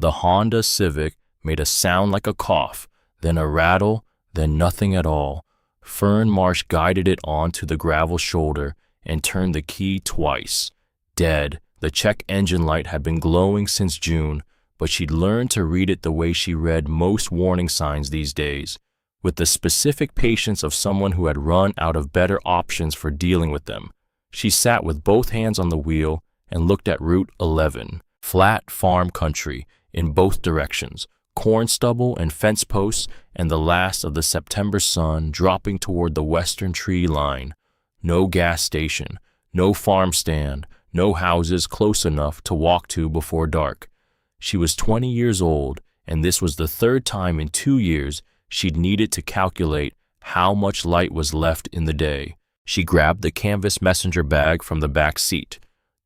The Honda Civic made a sound like a cough, then a rattle, then nothing at all. Fern Marsh guided it onto the gravel shoulder and turned the key twice. Dead. The check engine light had been glowing since June, but she'd learned to read it the way she read most warning signs these days, with the specific patience of someone who had run out of better options for dealing with them. She sat with both hands on the wheel and looked at Route 11, flat farm country in both directions, corn stubble and fence posts, and the last of the September sun dropping toward the western tree line. No gas station, no farm stand, no houses close enough to walk to before dark. She was 20 years old, and this was the third time in 2 years she'd needed to calculate how much light was left in the day. She grabbed the canvas messenger bag from the back seat.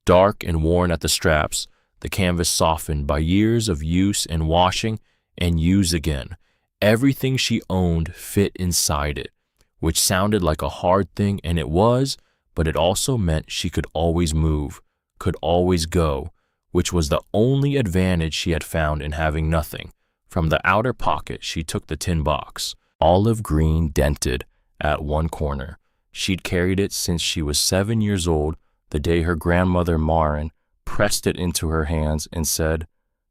Dark and worn at the straps, the canvas softened by years of use and washing and use again. Everything she owned fit inside it, which sounded like a hard thing, and it was, but it also meant she could always move, could always go, which was the only advantage she had found in having nothing. From the outer pocket, she took the tin box, olive green dented at one corner. She'd carried it since she was 7 years old, the day her grandmother Marin pressed it into her hands and said,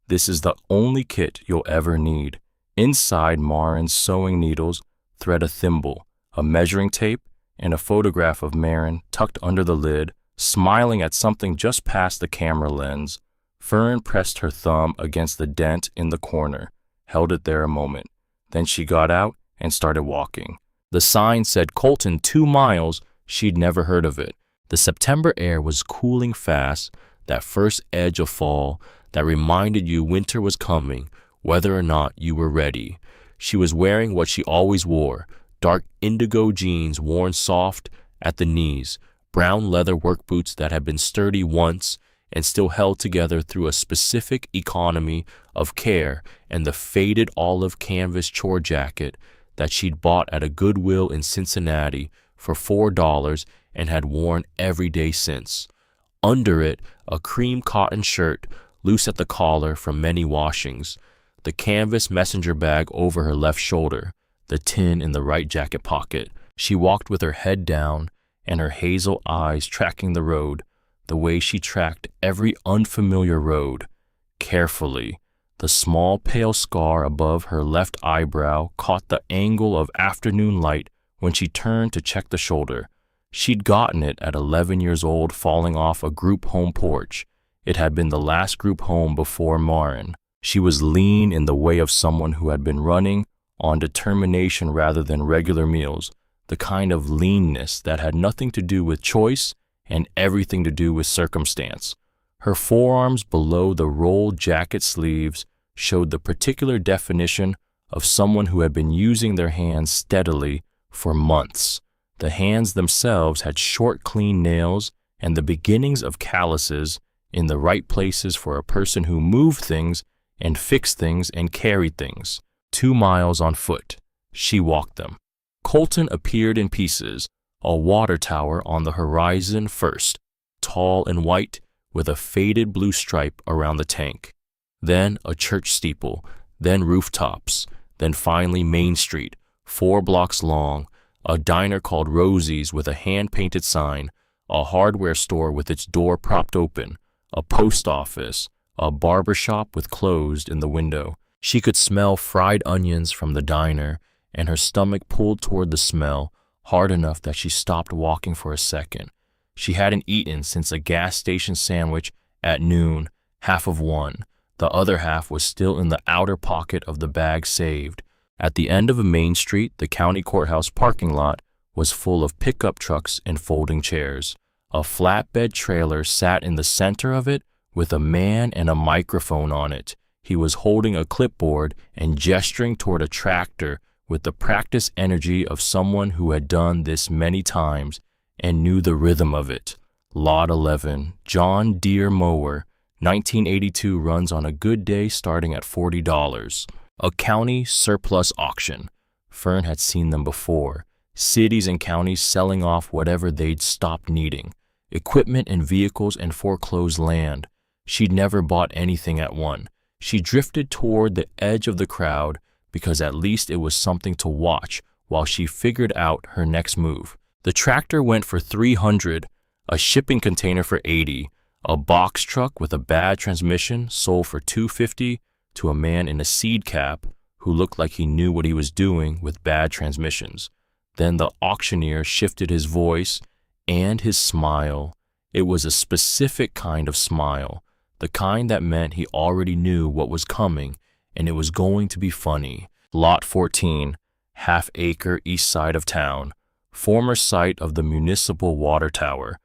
"This is the only kit you'll ever need." Inside Marin's sewing needles, thread a thimble, a measuring tape, and a photograph of Marin tucked under the lid, smiling at something just past the camera lens. Fern pressed her thumb against the dent in the corner, held it there a moment. Then she got out and started walking. The sign said Colton 2 miles. She'd never heard of it. The September air was cooling fast, that first edge of fall that reminded you winter was coming, whether or not you were ready. She was wearing what she always wore, dark indigo jeans worn soft at the knees, brown leather work boots that had been sturdy once and still held together through a specific economy of care, and the faded olive canvas chore jacket that she'd bought at a Goodwill in Cincinnati for $4 and had worn every day since. Under it, a cream cotton shirt, loose at the collar from many washings, the canvas messenger bag over her left shoulder, the tin in the right jacket pocket. She walked with her head down and her hazel eyes tracking the road, the way she tracked every unfamiliar road, carefully. The small pale scar above her left eyebrow caught the angle of afternoon light when she turned to check the shoulder. She'd gotten it at 11 years old, falling off a group home porch. It had been the last group home before Marin. She was lean in the way of someone who had been running on determination rather than regular meals, the kind of leanness that had nothing to do with choice and everything to do with circumstance. Her forearms below the rolled jacket sleeves showed the particular definition of someone who had been using their hands steadily for months. The hands themselves had short, clean nails and the beginnings of calluses in the right places for a person who moved things and fixed things and carried things. 2 miles on foot. She walked them. Colton appeared in pieces, a water tower on the horizon first, tall and white, with a faded blue stripe around the tank. Then a church steeple, then rooftops, then finally Main Street, 4 blocks long, a diner called Rosie's with a hand-painted sign, a hardware store with its door propped open, a post office, a barber shop with closed in the window. She could smell fried onions from the diner, and her stomach pulled toward the smell hard enough that she stopped walking for a second. She hadn't eaten since a gas station sandwich at noon, half of one. The other half was still in the outer pocket of the bag saved. At the end of a Main Street, the county courthouse parking lot was full of pickup trucks and folding chairs. A flatbed trailer sat in the center of it with a man and a microphone on it. He was holding a clipboard and gesturing toward a tractor with the practiced energy of someone who had done this many times and knew the rhythm of it. Lot 11, John Deere mower, 1982, runs on a good day starting at $40. A county surplus auction. Fern had seen them before. Cities and counties selling off whatever they'd stopped needing. Equipment and vehicles and foreclosed land. She'd never bought anything at one. She drifted toward the edge of the crowd because at least it was something to watch while she figured out her next move. The tractor went for $300, a shipping container for $80, a box truck with a bad transmission sold for $250 to a man in a seed cap who looked like he knew what he was doing with bad transmissions. Then the auctioneer shifted his voice and his smile. It was a specific kind of smile, the kind that meant he already knew what was coming and it was going to be funny. Lot 14, half-acre east side of town, former site of the municipal water tower.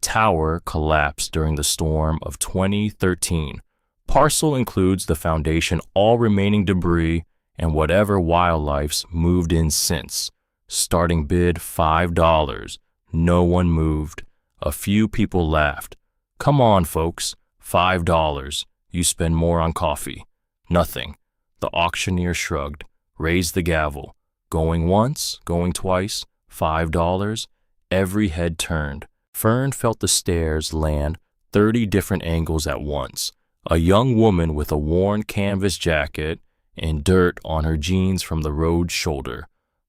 Tower collapsed during the storm of 2013. Parcel includes the foundation, all remaining debris, and whatever wildlife's moved in since. Starting bid $5. No one moved. A few people laughed. Come on, folks, $5. You spend more on coffee. Nothing. The auctioneer shrugged, raised the gavel. Going once, going twice, $5. Every head turned. Fern felt the stares land 30 different angles at once. A young woman with a worn canvas jacket and dirt on her jeans from the road shoulder,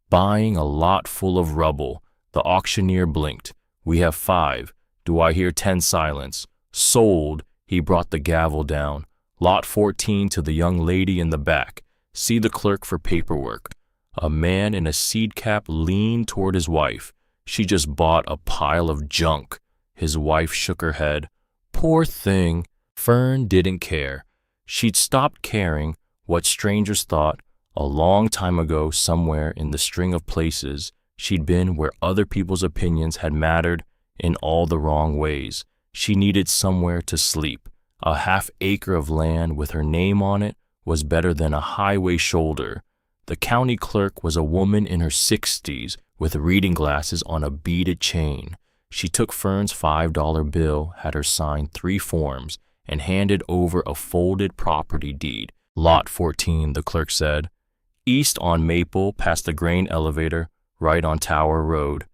buying a lot full of rubble. The auctioneer blinked. We have 5. Do I hear 10 silence? Sold. He brought the gavel down. Lot 14 to the young lady in the back. See the clerk for paperwork. A man in a seed cap leaned toward his wife. She just bought a pile of junk. His wife shook her head. Poor thing. Fern didn't care. She'd stopped caring what strangers thought a long time ago somewhere in the string of places she'd been where other people's opinions had mattered in all the wrong ways. She needed somewhere to sleep. A half-acre of land with her name on it was better than a highway shoulder. The county clerk was a woman in her 60s with reading glasses on a beaded chain. She took Fern's $5 bill, had her sign 3 forms, and handed over a folded property deed. Lot 14, the clerk said. East on Maple, past the grain elevator, right on Tower Road.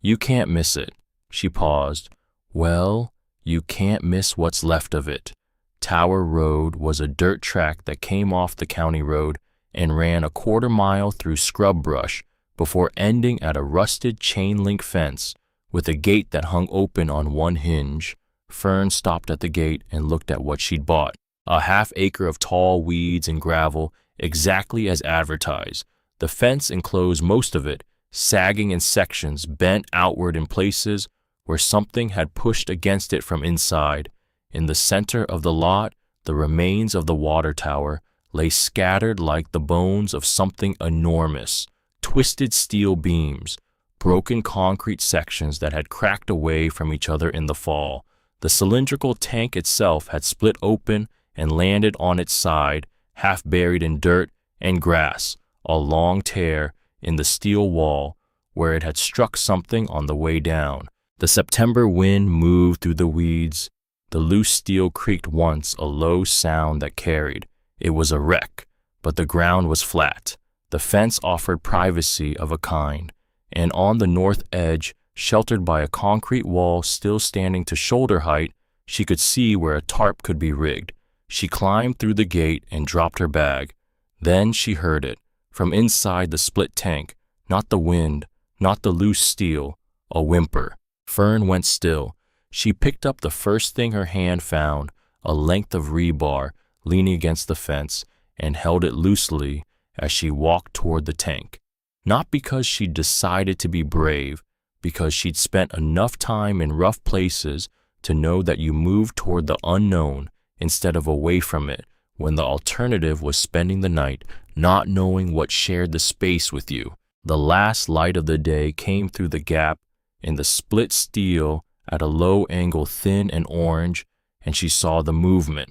You can't miss it. She paused. Well, you can't miss what's left of it. Tower Road was a dirt track that came off the county road and ran a quarter mile through scrub brush before ending at a rusted chain-link fence with a gate that hung open on one hinge. Fern stopped at the gate and looked at what she'd bought. A half-acre of tall weeds and gravel, exactly as advertised. The fence enclosed most of it, sagging in sections, bent outward in places where something had pushed against it from inside. In the center of the lot, the remains of the water tower lay scattered like the bones of something enormous. Twisted steel beams, broken concrete sections that had cracked away from each other in the fall. The cylindrical tank itself had split open and landed on its side, half buried in dirt and grass, a long tear in the steel wall where it had struck something on the way down. The September wind moved through the weeds. The loose steel creaked once, a low sound that carried. It was a wreck, but the ground was flat. The fence offered privacy of a kind, and on the north edge, sheltered by a concrete wall still standing to shoulder height, she could see where a tarp could be rigged. She climbed through the gate and dropped her bag. Then she heard it, from inside the split tank, not the wind, not the loose steel, a whimper. Fern went still. She picked up the first thing her hand found, a length of rebar leaning against the fence, and held it loosely as she walked toward the tank. Not because she'd decided to be brave, because she'd spent enough time in rough places to know that you moved toward the unknown instead of away from it, when the alternative was spending the night not knowing what shared the space with you. The last light of the day came through the gap in the split steel at a low angle, thin and orange, and she saw the movement.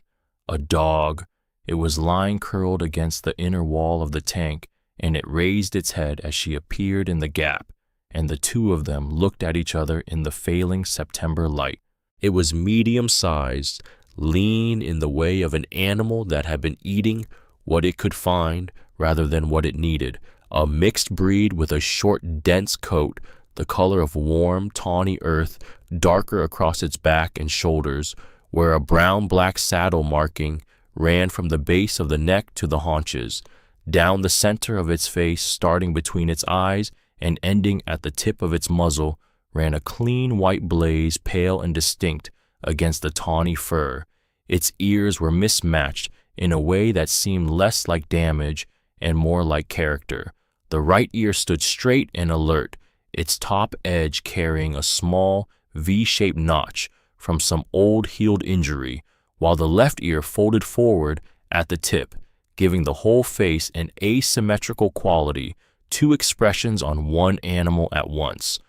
A dog. It was lying curled against the inner wall of the tank, and it raised its head as she appeared in the gap, and the two of them looked at each other in the failing September light. It was medium-sized, lean in the way of an animal that had been eating what it could find rather than what it needed, a mixed breed with a short, dense coat, the color of warm, tawny earth, darker across its back and shoulders, where a brown-black saddle marking ran from the base of the neck to the haunches. Down the center of its face, starting between its eyes and ending at the tip of its muzzle, ran a clean white blaze, pale and distinct against the tawny fur. Its ears were mismatched in a way that seemed less like damage and more like character. The right ear stood straight and alert, its top edge carrying a small, V-shaped notch from some old healed injury, while the left ear folded forward at the tip, giving the whole face an asymmetrical quality, two expressions on one animal at once.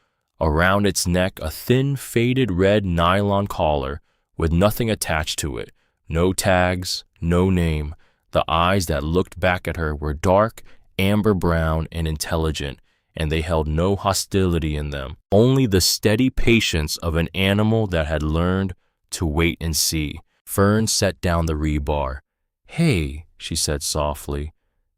Around its neck, a thin, faded red nylon collar with nothing attached to it, no tags, no name. The eyes that looked back at her were dark, amber brown, and intelligent, and they held no hostility in them, only the steady patience of an animal that had learned to wait and see. Fern set down the rebar. "Hey," she said softly.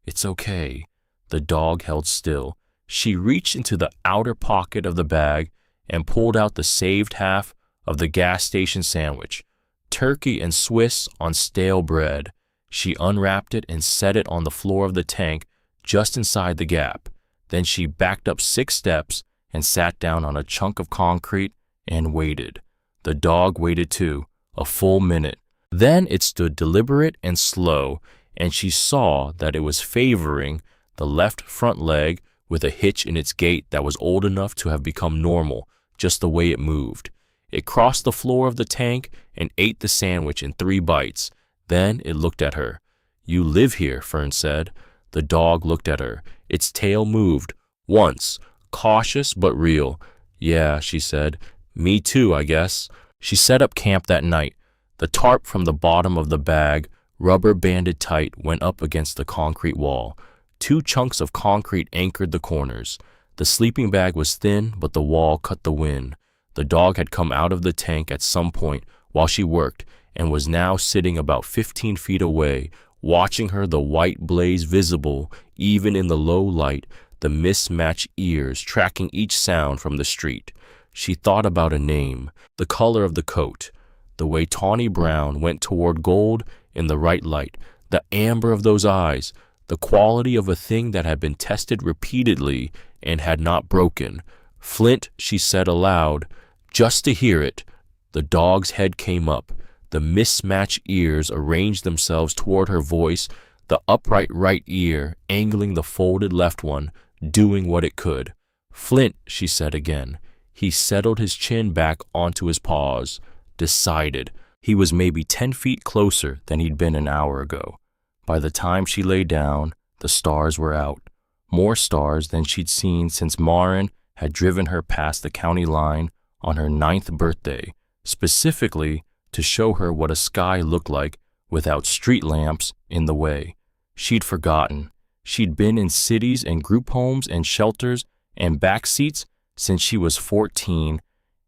"It's okay." The dog held still. She reached into the outer pocket of the bag and pulled out the saved half of the gas station sandwich, turkey and Swiss on stale bread. She unwrapped it and set it on the floor of the tank just inside the gap. Then she backed up 6 steps and sat down on a chunk of concrete and waited. The dog waited too, a full minute. Then it stood deliberate and slow, and she saw that it was favoring the left front leg with a hitch in its gait that was old enough to have become normal, just the way it moved. It crossed the floor of the tank and ate the sandwich in 3 bites. Then it looked at her. "You live here," Fern said. The dog looked at her. Its tail moved, once, cautious but real. "Yeah," she said. "Me too, I guess." She set up camp that night. The tarp from the bottom of the bag, rubber banded tight, went up against the concrete wall. 2 chunks of concrete anchored the corners. The sleeping bag was thin, but the wall cut the wind. The dog had come out of the tank at some point while she worked and was now sitting about 15 feet away, watching her, the white blaze visible even in the low light, the mismatched ears tracking each sound from the street. She thought about a name, the color of the coat, the way tawny brown went toward gold in the right light, the amber of those eyes, the quality of a thing that had been tested repeatedly and had not broken. "Flint," she said aloud, just to hear it. The dog's head came up. The mismatched ears arranged themselves toward her voice, the upright right ear angling the folded left one, doing what it could. "Flint," she said again. He settled his chin back onto his paws, decided. He was maybe 10 feet closer than he'd been an hour ago. By the time she lay down, the stars were out. More stars than she'd seen since Marin had driven her past the county line on her 9th birthday, specifically to show her what a sky looked like without street lamps in the way. She'd forgotten. She'd been in cities and group homes and shelters and back seats since she was 14,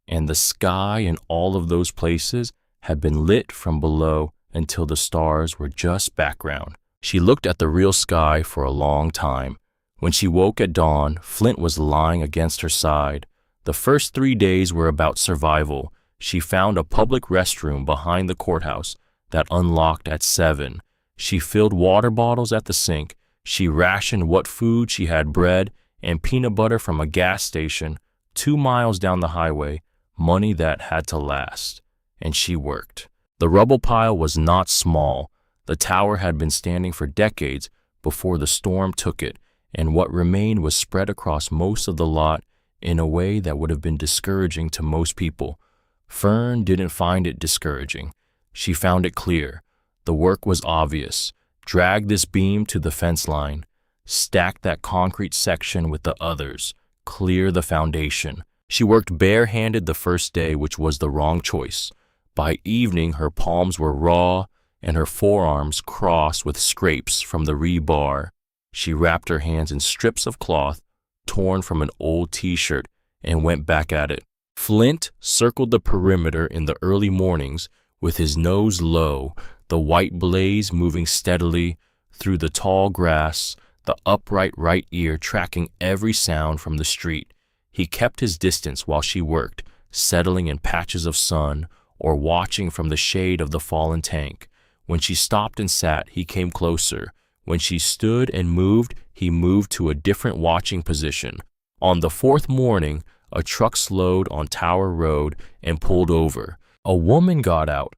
and the sky in all of those places had been lit from below until the stars were just background. She looked at the real sky for a long time. When she woke at dawn, Flint was lying against her side. The first 3 days were about survival. She found a public restroom behind the courthouse that unlocked at 7. She filled water bottles at the sink. She rationed what food she had, bread and peanut butter from a gas station 2 miles down the highway, money that had to last. And she worked. The rubble pile was not small. The tower had been standing for decades before the storm took it, and what remained was spread across most of the lot in a way that would have been discouraging to most people. Fern didn't find it discouraging. She found it clear. The work was obvious. Drag this beam to the fence line. Stack that concrete section with the others. Clear the foundation. She worked barehanded the first day, which was the wrong choice. By evening, her palms were raw and her forearms crossed with scrapes from the rebar. She wrapped her hands in strips of cloth torn from an old t-shirt and went back at it. Flint circled the perimeter in the early mornings with his nose low, the white blaze moving steadily through the tall grass, the upright right ear tracking every sound from the street. He kept his distance while she worked, settling in patches of sun or watching from the shade of the fallen tank. When she stopped and sat, he came closer. When she stood and moved, he moved to a different watching position. On the fourth morning, a truck slowed on Tower Road and pulled over. A woman got out,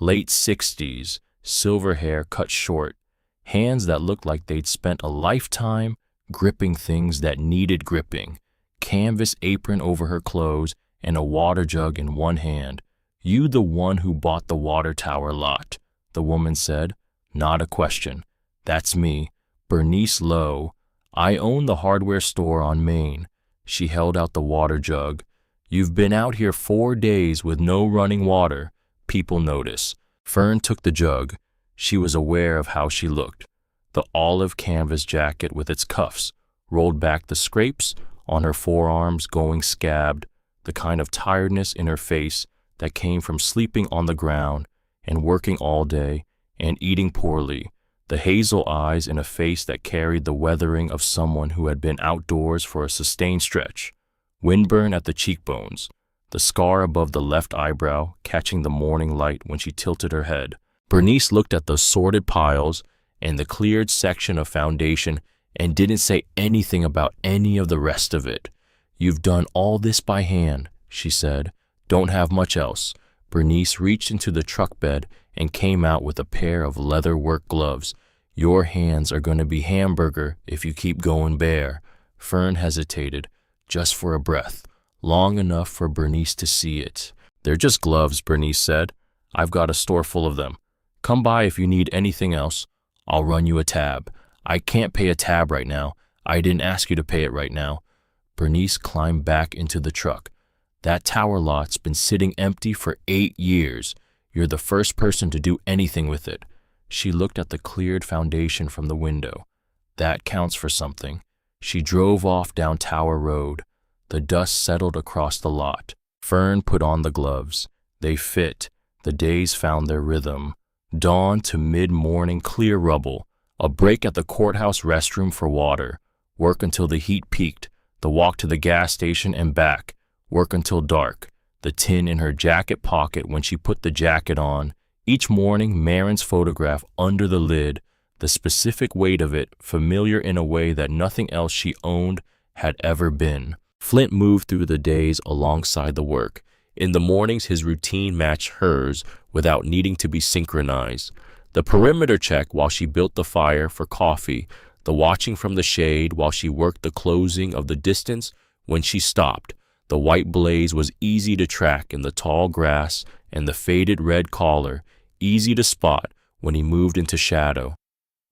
late 60s, silver hair cut short, hands that looked like they'd spent a lifetime gripping things that needed gripping, canvas apron over her clothes, and a water jug in one hand. "You the one who bought the water tower lot?" the woman said. "Not a question. That's me, Bernice Lowe. I own the hardware store on Main." She held out the water jug. "You've been out here 4 days with no running water. People notice." Fern took the jug. She was aware of how she looked. The olive canvas jacket with its cuffs rolled back, the scrapes on her forearms going scabbed, the kind of tiredness in her face that came from sleeping on the ground and working all day and eating poorly, the hazel eyes in a face that carried the weathering of someone who had been outdoors for a sustained stretch, windburn at the cheekbones, the scar above the left eyebrow catching the morning light when she tilted her head. Bernice looked at the sorted piles and the cleared section of foundation and didn't say anything about any of the rest of it. "You've done all this by hand," she said. "Don't have much else." Bernice reached into the truck bed and came out with a pair of leather work gloves. "Your hands are going to be hamburger if you keep going bare." Fern hesitated, just for a breath, long enough for Bernice to see it. "They're just gloves," Bernice said. "I've got a store full of them. Come by if you need anything else. I'll run you a tab." "I can't pay a tab right now. I didn't ask you to pay it right now." Bernice climbed back into the truck. "That tower lot's been sitting empty for 8 years. You're the first person to do anything with it." She looked at the cleared foundation from the window. "That counts for something." She drove off down Tower Road. The dust settled across the lot. Fern put on the gloves. They fit. The days found their rhythm. Dawn to mid-morning clear rubble. A break at the courthouse restroom for water. Work until the heat peaked. The walk to the gas station and back. Work until dark. The tin in her jacket pocket when she put the jacket on. Each morning, Marin's photograph under the lid, the specific weight of it, familiar in a way that nothing else she owned had ever been. Flint moved through the days alongside the work. In the mornings, his routine matched hers without needing to be synchronized. The perimeter check while she built the fire for coffee, the watching from the shade while she worked the closing of the distance when she stopped. The white blaze was easy to track in the tall grass, and the faded red collar easy to spot when he moved into shadow.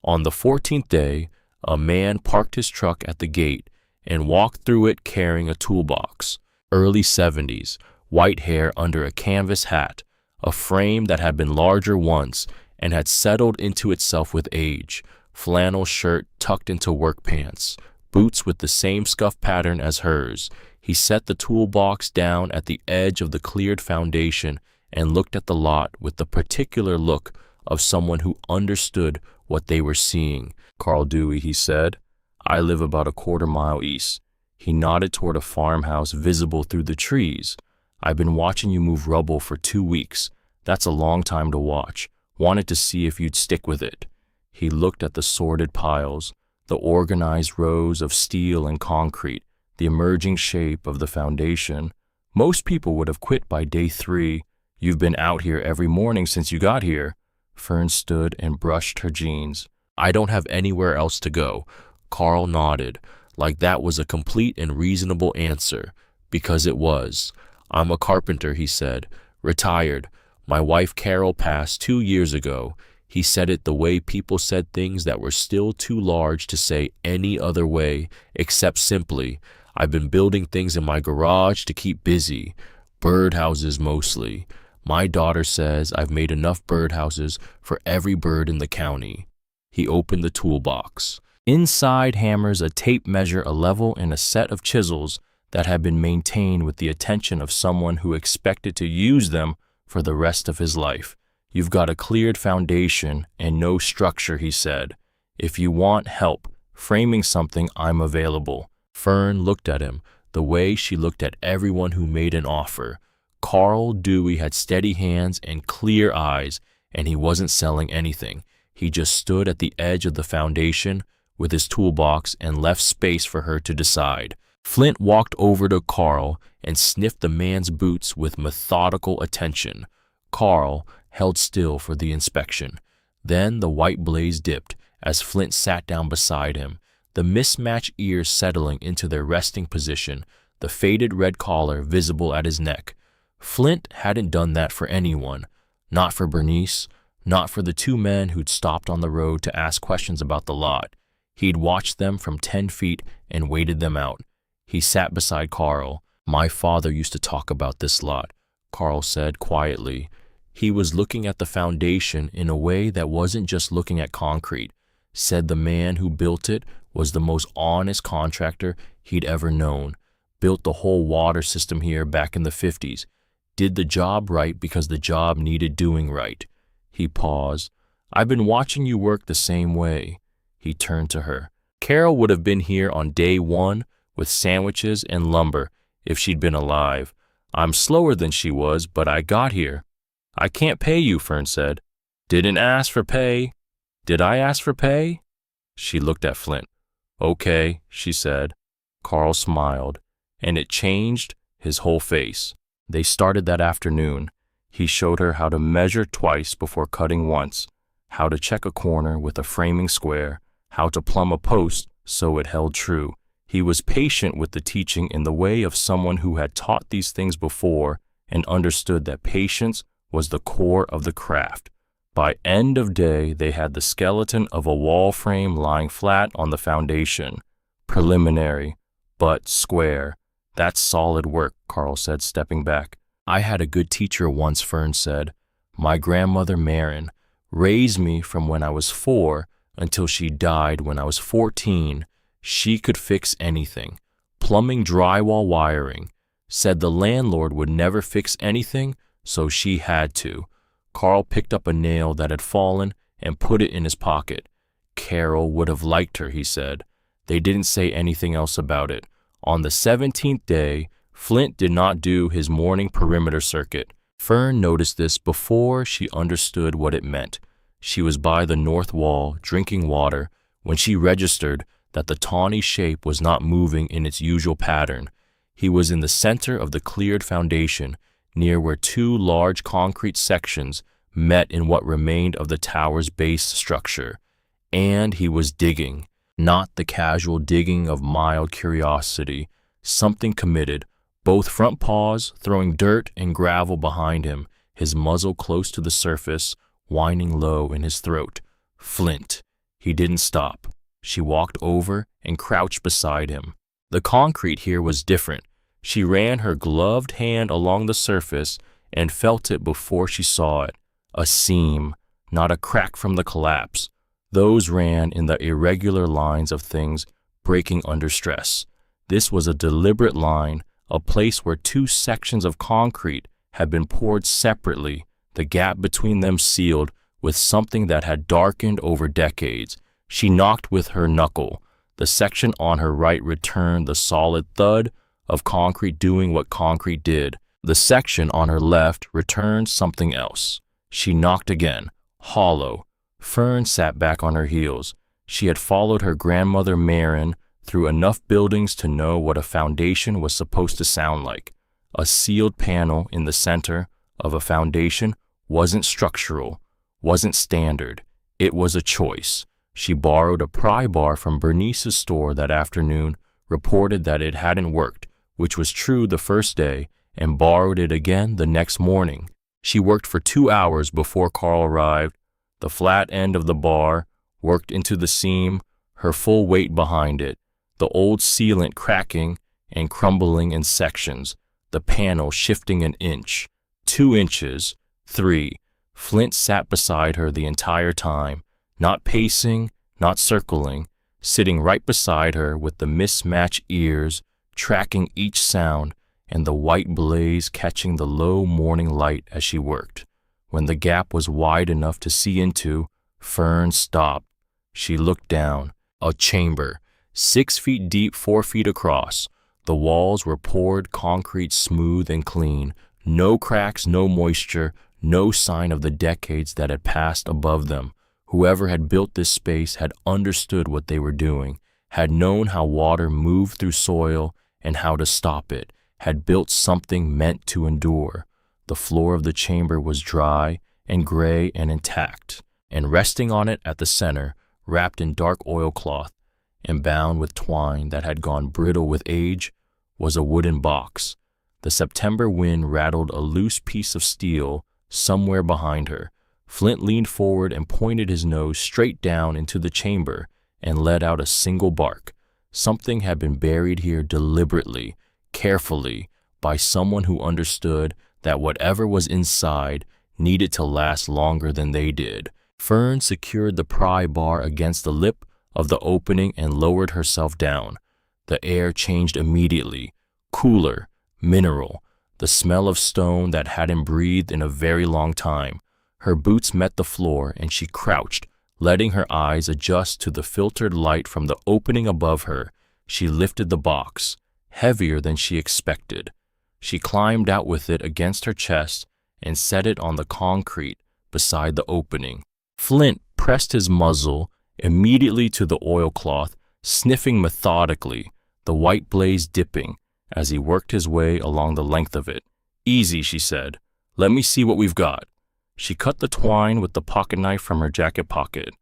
On the 14th day, a man parked his truck at the gate and walked through it carrying a toolbox. Early 70s, white hair under a canvas hat, a frame that had been larger once and had settled into itself with age, flannel shirt tucked into work pants, boots with the same scuff pattern as hers. He set the toolbox down at the edge of the cleared foundation and looked at the lot with the particular look of someone who understood what they were seeing. "Carl Dewey," he said. "I live about a quarter mile east." He nodded toward a farmhouse visible through the trees. "I've been watching you move rubble for 2 weeks. That's a long time to watch. Wanted to see if you'd stick with it." He looked at the sorted piles, the organized rows of steel and concrete, the emerging shape of the foundation. "Most people would have quit by day 3. You've been out here every morning since you got here." Fern stood and brushed her jeans. "I don't have anywhere else to go." Carl nodded, like that was a complete and reasonable answer, because it was. "I'm a carpenter," he said. "Retired. My wife Carol passed 2 years ago." He said it the way people said things that were still too large to say any other way, except simply, "I've been building things in my garage to keep busy. Birdhouses mostly. My daughter says I've made enough birdhouses for every bird in the county." He opened the toolbox. Inside hammers a tape measure, a level, and a set of chisels that had been maintained with the attention of someone who expected to use them for the rest of his life. "You've got a cleared foundation and no structure," he said. "If you want help framing something, I'm available." Fern looked at him the way she looked at everyone who made an offer. Carl Dewey had steady hands and clear eyes, and he wasn't selling anything. He just stood at the edge of the foundation with his toolbox and left space for her to decide. Flint walked over to Carl and sniffed the man's boots with methodical attention. Carl held still for the inspection. Then the white blaze dipped as Flint sat down beside him, the mismatched ears settling into their resting position, the faded red collar visible at his neck. Flint hadn't done that for anyone. Not for Bernice, not for the two men who'd stopped on the road to ask questions about the lot. He'd watched them from 10 feet and waited them out. He sat beside Carl. "My father used to talk about this lot," Carl said quietly. He was looking at the foundation in a way that wasn't just looking at concrete. Said the man who built it was the most honest contractor he'd ever known. Built the whole water system here back in the 50s. Did the job right because the job needed doing right. He paused. "I've been watching you work the same way." He turned to her. "Carol would have been here on day one with sandwiches and lumber if she'd been alive. I'm slower than she was, but I got here." "I can't pay you," Fern said. "Didn't ask for pay." "Did I ask for pay?" She looked at Flint. "Okay," she said. Carl smiled, and it changed his whole face. They started that afternoon. He showed her how to measure twice before cutting once, how to check a corner with a framing square, how to plumb a post so it held true. He was patient with the teaching in the way of someone who had taught these things before and understood that patience was the core of the craft. By end of day, they had the skeleton of a wall frame lying flat on the foundation. Preliminary, but square. "That's solid work," Carl said, stepping back. "I had a good teacher once," Fern said. "My grandmother, Marin, raised me from when I was 4 until she died when I was 14. She could fix anything. Plumbing, drywall, wiring. Said the landlord would never fix anything, so she had to." Carl picked up a nail that had fallen and put it in his pocket. "Carol would have liked her," he said. They didn't say anything else about it. On the 17th day, Flint did not do his morning perimeter circuit. Fern noticed this before she understood what it meant. She was by the north wall, drinking water, when she registered that the tawny shape was not moving in its usual pattern. He was in the center of the cleared foundation, near where two large concrete sections met in what remained of the tower's base structure. And he was digging, not the casual digging of mild curiosity, something committed, both front paws throwing dirt and gravel behind him, his muzzle close to the surface, whining low in his throat. Flint. He didn't stop. She walked over and crouched beside him. The concrete here was different. She ran her gloved hand along the surface and felt it before she saw it. A seam, not a crack from the collapse. Those ran in the irregular lines of things breaking under stress. This was a deliberate line, a place where two sections of concrete had been poured separately, the gap between them sealed with something that had darkened over decades. She knocked with her knuckle. The section on her right returned the solid thud of concrete doing what concrete did. The section on her left returned something else. She knocked again, hollow. Fern sat back on her heels. She had followed her grandmother Marin through enough buildings to know what a foundation was supposed to sound like. A sealed panel in the center of a foundation wasn't structural, wasn't standard. It was a choice. She borrowed a pry bar from Bernice's store that afternoon, reported that it hadn't worked, which was true the first day, and borrowed it again the next morning. She worked for 2 hours before Carl arrived. The flat end of the bar worked into the seam, her full weight behind it, the old sealant cracking and crumbling in sections, the panel shifting an inch, 2 inches, 3. Flint sat beside her the entire time, not pacing, not circling, sitting right beside her with the mismatched ears, tracking each sound, and the white blaze catching the low morning light as she worked. When the gap was wide enough to see into, Fern stopped. She looked down. A chamber, 6 feet deep, 4 feet across. The walls were poured concrete smooth and clean. No cracks, no moisture, No sign of the decades that had passed above them. Whoever had built this space had understood what they were doing, had known how water moved through soil and how to stop it, had built something meant to endure. The floor of the chamber was dry and gray and intact, and resting on it at the center, wrapped in dark oilcloth and bound with twine that had gone brittle with age, was a wooden box. The September wind rattled a loose piece of steel somewhere behind her. Flint leaned forward and pointed his nose straight down into the chamber and let out a single bark. Something had been buried here deliberately, carefully, by someone who understood that whatever was inside needed to last longer than they did. Fern secured the pry bar against the lip of the opening and lowered herself down. The air changed immediately, cooler, mineral, the smell of stone that hadn't breathed in a very long time. Her boots met the floor and she crouched, letting her eyes adjust to the filtered light from the opening above her. She lifted the box, heavier than she expected. She climbed out with it against her chest and set it on the concrete beside the opening. Flint pressed his muzzle immediately to the oilcloth, sniffing methodically, the white blaze dipping as he worked his way along the length of it. "Easy," she said. "Let me see what we've got." She cut the twine with the pocket knife from her jacket pocket.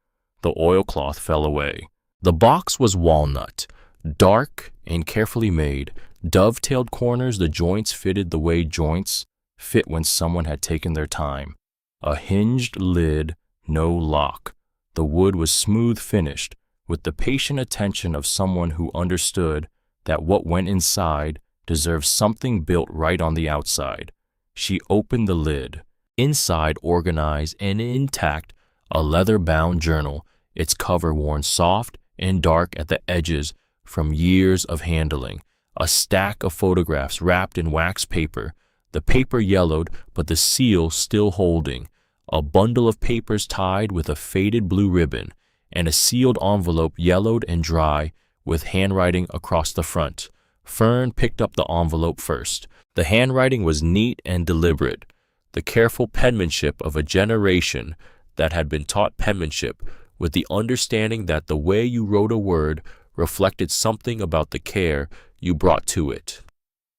The oilcloth fell away. The box was walnut, dark and carefully made. Dovetailed corners, the joints fitted the way joints fit when someone had taken their time. A hinged lid, no lock. The wood was smooth finished, with the patient attention of someone who understood that what went inside deserved something built right on the outside. She opened the lid. Inside, organized and intact, a leather-bound journal, its cover worn soft and dark at the edges from years of handling. A stack of photographs wrapped in wax paper, the paper yellowed but the seal still holding. A bundle of papers tied with a faded blue ribbon, and a sealed envelope yellowed and dry with handwriting across the front. Fern picked up the envelope first. The handwriting was neat and deliberate, the careful penmanship of a generation that had been taught penmanship, with the understanding that the way you wrote a word reflected something about the care you brought to it.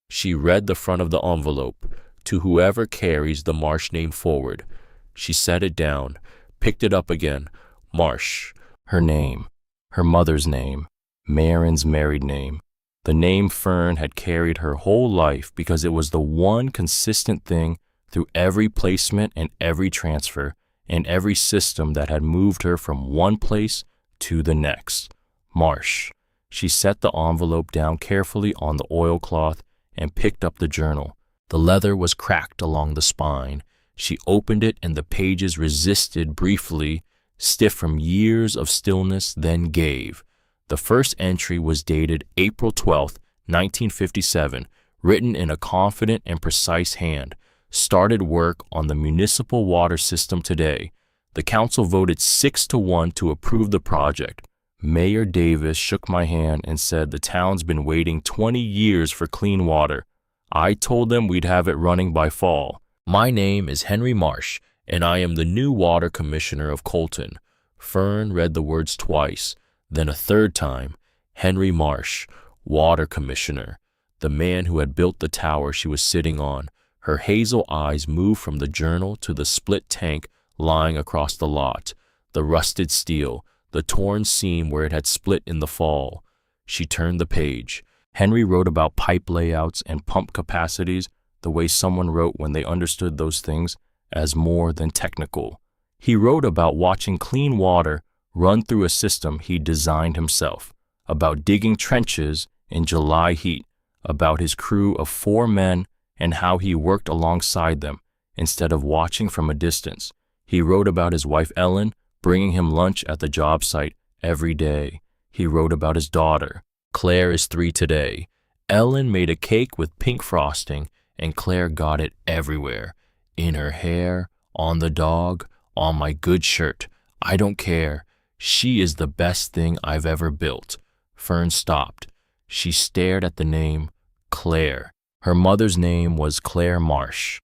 She read the front of the envelope, "To whoever carries the Marsh name forward." She set it down, picked it up again. Marsh. Her name. Her mother's name. Marin's married name. The name Fern had carried her whole life because it was the one consistent thing through every placement and every transfer and every system that had moved her from one place to the next. Marsh. She set the envelope down carefully on the oilcloth and picked up the journal. The leather was cracked along the spine. She opened it and the pages resisted briefly, stiff from years of stillness, then gave. The first entry was dated April 12, 1957, written in a confident and precise hand. Started work on the municipal water system today. The council voted 6-1 to approve the project. Mayor Davis shook my hand and said the town's been waiting 20 years for clean water. I told them we'd have it running by fall. My name is Henry Marsh, and I am the new water commissioner of Colton. Fern read the words twice, then a third time. Henry Marsh, water commissioner, the man who had built the tower she was sitting on. Her hazel eyes moved from the journal to the split tank lying across the lot, the rusted steel, the torn seam where it had split in the fall. She turned the page. Henry wrote about pipe layouts and pump capacities the way someone wrote when they understood those things as more than technical. He wrote about watching clean water run through a system he designed himself, about digging trenches in July heat, about his crew of 4 men and how he worked alongside them instead of watching from a distance. He wrote about his wife Ellen bringing him lunch at the job site every day. He wrote about his daughter. Claire is 3 today. Ellen made a cake with pink frosting, and Claire got it everywhere. In her hair, on the dog, on my good shirt. I don't care. She is the best thing I've ever built. Fern stopped. She stared at the name Claire. Her mother's name was Claire Marsh.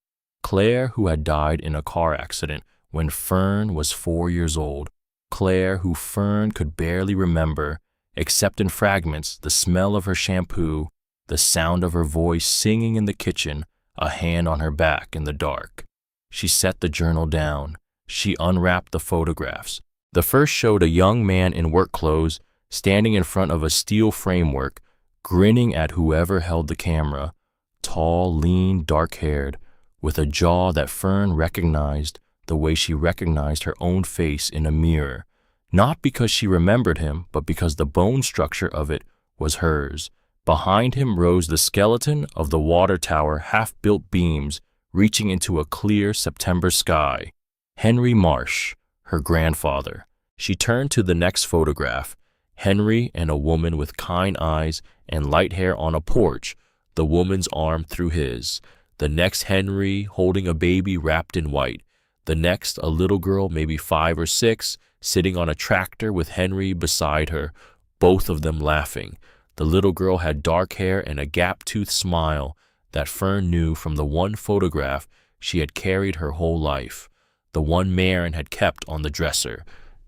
Claire, who had died in a car accident when Fern was 4 years old. Claire, who Fern could barely remember, except in fragments, the smell of her shampoo, the sound of her voice singing in the kitchen, a hand on her back in the dark. She set the journal down. She unwrapped the photographs. The first showed a young man in work clothes standing in front of a steel framework, grinning at whoever held the camera. Tall, lean, dark-haired, with a jaw that Fern recognized the way she recognized her own face in a mirror, not because she remembered him, but because the bone structure of it was hers. Behind him rose the skeleton of the water tower, half-built beams reaching into a clear September sky. Henry Marsh, her grandfather. She turned to the next photograph. Henry and a woman with kind eyes and light hair on a porch, the woman's arm through his. The next, Henry holding a baby wrapped in white. The next, a little girl, maybe 5 or 6, sitting on a tractor with Henry beside her, both of them laughing. The little girl had dark hair and a gap-toothed smile that Fern knew from the one photograph she had carried her whole life, the one Marin had kept on the dresser.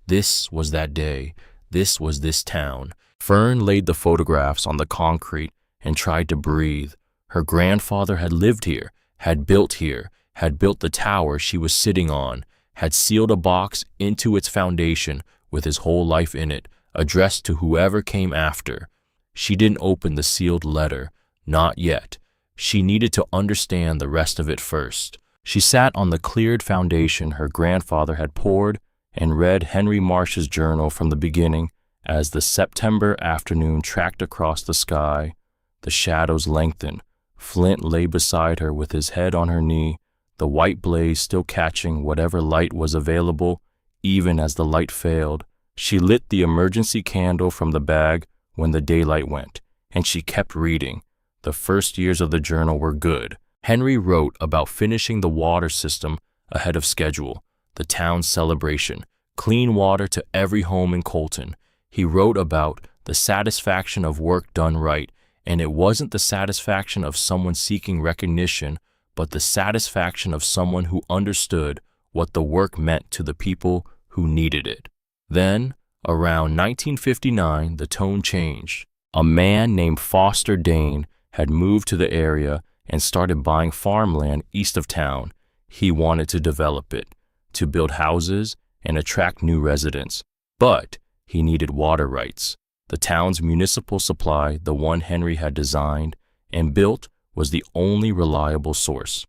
This was that day. This was this town. Fern laid the photographs on the concrete and tried to breathe. Her grandfather had lived here, had built the tower she was sitting on, had sealed a box into its foundation with his whole life in it, addressed to whoever came after. She didn't open the sealed letter, not yet. She needed to understand the rest of it first. She sat on the cleared foundation her grandfather had poured and read Henry Marsh's journal from the beginning as the September afternoon tracked across the sky. The shadows lengthened. Flint lay beside her with his head on her knee, the white blaze still catching whatever light was available, even as the light failed. She lit the emergency candle from the bag when the daylight went, and she kept reading. The first years of the journal were good. Henry wrote about finishing the water system ahead of schedule, the town's celebration, clean water to every home in Colton. He wrote about the satisfaction of work done right, and it wasn't the satisfaction of someone seeking recognition, but the satisfaction of someone who understood what the work meant to the people who needed it. Then, around 1959, the tone changed. A man named Foster Dane had moved to the area and started buying farmland east of town. He wanted to develop it, to build houses and attract new residents. But he needed water rights. The town's municipal supply, the one Henry had designed and built, was the only reliable source.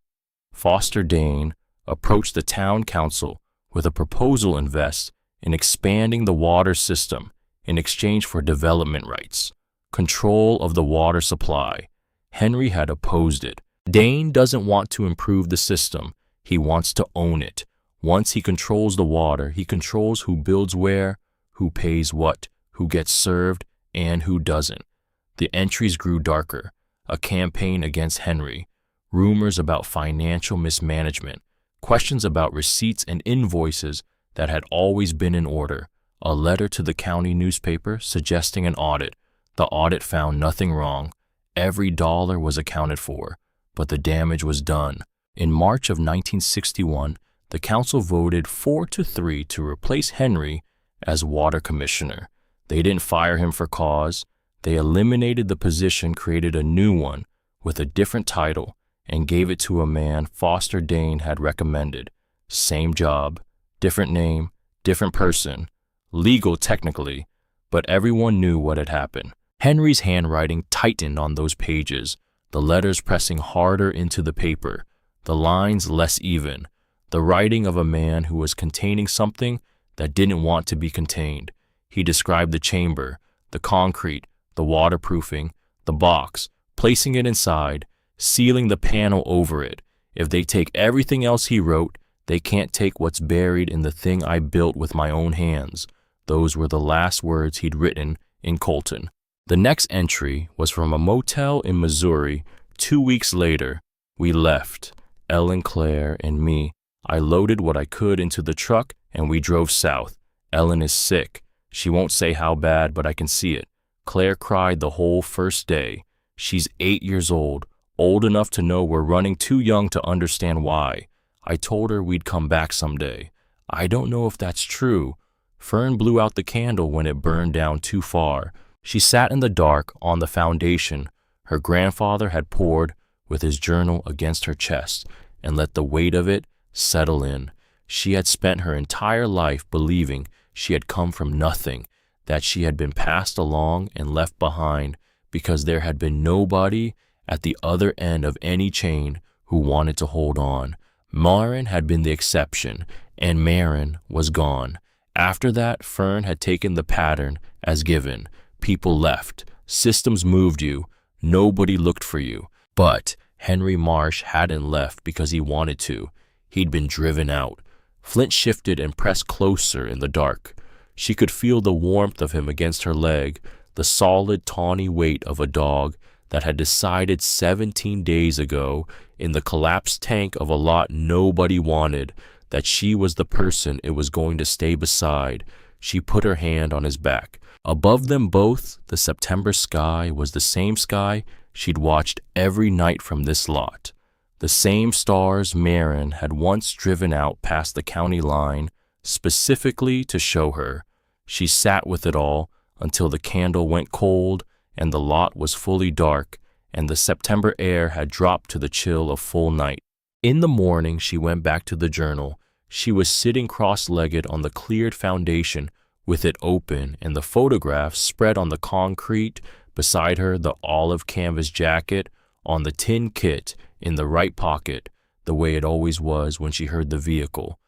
Foster Dane approached the town council with a proposal in expanding the water system in exchange for development rights, control of the water supply. Henry had opposed it. Dane doesn't want to improve the system. He wants to own it. Once he controls the water, he controls who builds where, who pays what, who gets served, and who doesn't. The entries grew darker. A campaign against Henry, rumors about financial mismanagement, questions about receipts and invoices that had always been in order, a letter to the county newspaper suggesting an audit. The audit found nothing wrong. Every dollar was accounted for, but the damage was done. In March of 1961, the council voted 4-3 to replace Henry as water commissioner. They didn't fire him for cause. They eliminated the position, created a new one with a different title, and gave it to a man Foster Dane had recommended. Same job, different name, different person. Legal technically, but everyone knew what had happened. Henry's handwriting tightened on those pages, the letters pressing harder into the paper, the lines less even, the writing of a man who was containing something that didn't want to be contained. He described the chamber, the concrete, the waterproofing, the box, placing it inside, sealing the panel over it. If they take everything else he wrote, they can't take what's buried in the thing I built with my own hands. Those were the last words he'd written in Colton. The next entry was from a motel in Missouri. 2 weeks later, we left, Ellen, Claire, and me. I loaded what I could into the truck and we drove south. Ellen is sick. She won't say how bad, but I can see it. Claire cried the whole first day. She's 8 years old, Old enough to know we're running, too young to understand why. I told her we'd come back someday. I don't know if that's true. Fern blew out the candle when it burned down too far. She sat in the dark on the foundation her grandfather had poured with his journal against her chest and let the weight of it settle in. She had spent her entire life believing she had come from nothing, that she had been passed along and left behind because there had been nobody at the other end of any chain who wanted to hold on. Marin had been the exception, and Marin was gone. After that, Fern had taken the pattern as given. People left. Systems moved you. Nobody looked for you. But Henry Marsh hadn't left because he wanted to. He'd been driven out. Flint shifted and pressed closer in the dark. She could feel the warmth of him against her leg, the solid, tawny weight of a dog that had decided 17 days ago in the collapsed tank of a lot nobody wanted that she was the person it was going to stay beside. She put her hand on his back. Above them both, the September sky was the same sky she'd watched every night from this lot. The same stars Marin had once driven out past the county line specifically to show her. She sat with it all until the candle went cold and the lot was fully dark and the September air had dropped to the chill of full night. In the morning, she went back to the journal. She was sitting cross-legged on the cleared foundation with it open and the photograph spread on the concrete beside her, the olive canvas jacket on the tin kit in the right pocket, the way it always was when she heard the vehicle.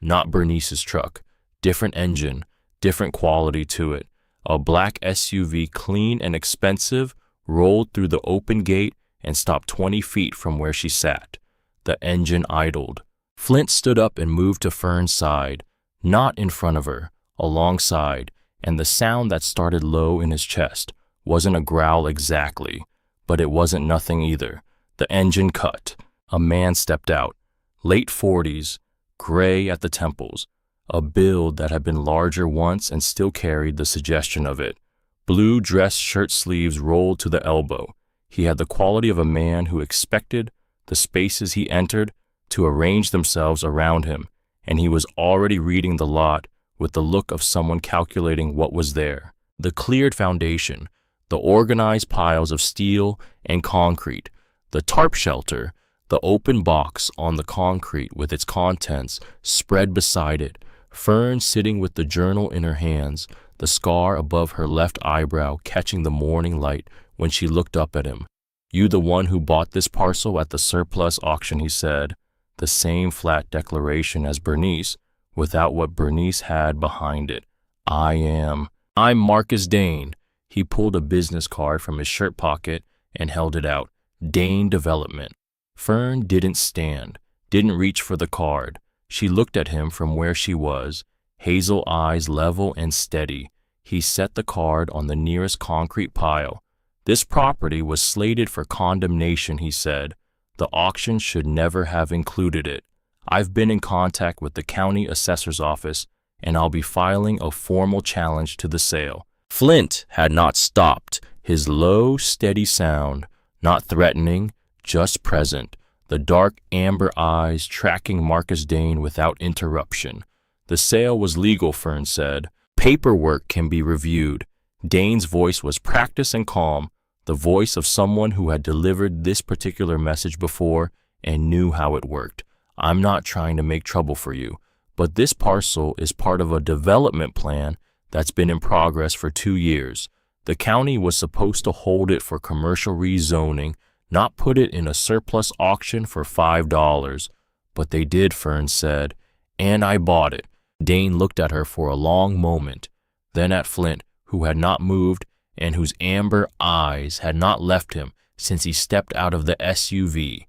Not Bernice's truck. Different engine, different quality to it. A black SUV, clean and expensive, rolled through the open gate and stopped 20 feet from where she sat. The engine idled. Flint stood up and moved to Fern's side, not in front of her, alongside, and the sound that started low in his chest wasn't a growl exactly, but it wasn't nothing either. The engine cut. A man stepped out, late 40s, gray at the temples, a build that had been larger once and still carried the suggestion of it. Blue dress shirt sleeves rolled to the elbow. He had the quality of a man who expected the spaces he entered to arrange themselves around him, and he was already reading the lot with the look of someone calculating what was there. The cleared foundation, the organized piles of steel and concrete, the tarp shelter, the open box on the concrete with its contents spread beside it, Fern sitting with the journal in her hands, the scar above her left eyebrow catching the morning light when she looked up at him. "You the one who bought this parcel at the surplus auction," he said, the same flat declaration as Bernice, without what Bernice had behind it. I'm Marcus Dane." He pulled a business card from his shirt pocket and held it out. Dane Development. Fern didn't stand, didn't reach for the card. She looked at him from where she was, hazel eyes level and steady. He set the card on the nearest concrete pile. "This property was slated for condemnation," he said. "The auction should never have included it. I've been in contact with the county assessor's office, and I'll be filing a formal challenge to the sale." Flint had not stopped, his low, steady sound, not threatening, just present, the dark amber eyes tracking Marcus Dane without interruption. "The sale was legal," Fern said. "Paperwork can be reviewed." Dane's voice was practiced and calm, the voice of someone who had delivered this particular message before and knew how it worked. "I'm not trying to make trouble for you, but this parcel is part of a development plan that's been in progress for 2 years. The county was supposed to hold it for commercial rezoning, not put it in a surplus auction for $5. But they did," Fern said, "and I bought it." Dane looked at her for a long moment, then at Flint, who had not moved and whose amber eyes had not left him since he stepped out of the SUV.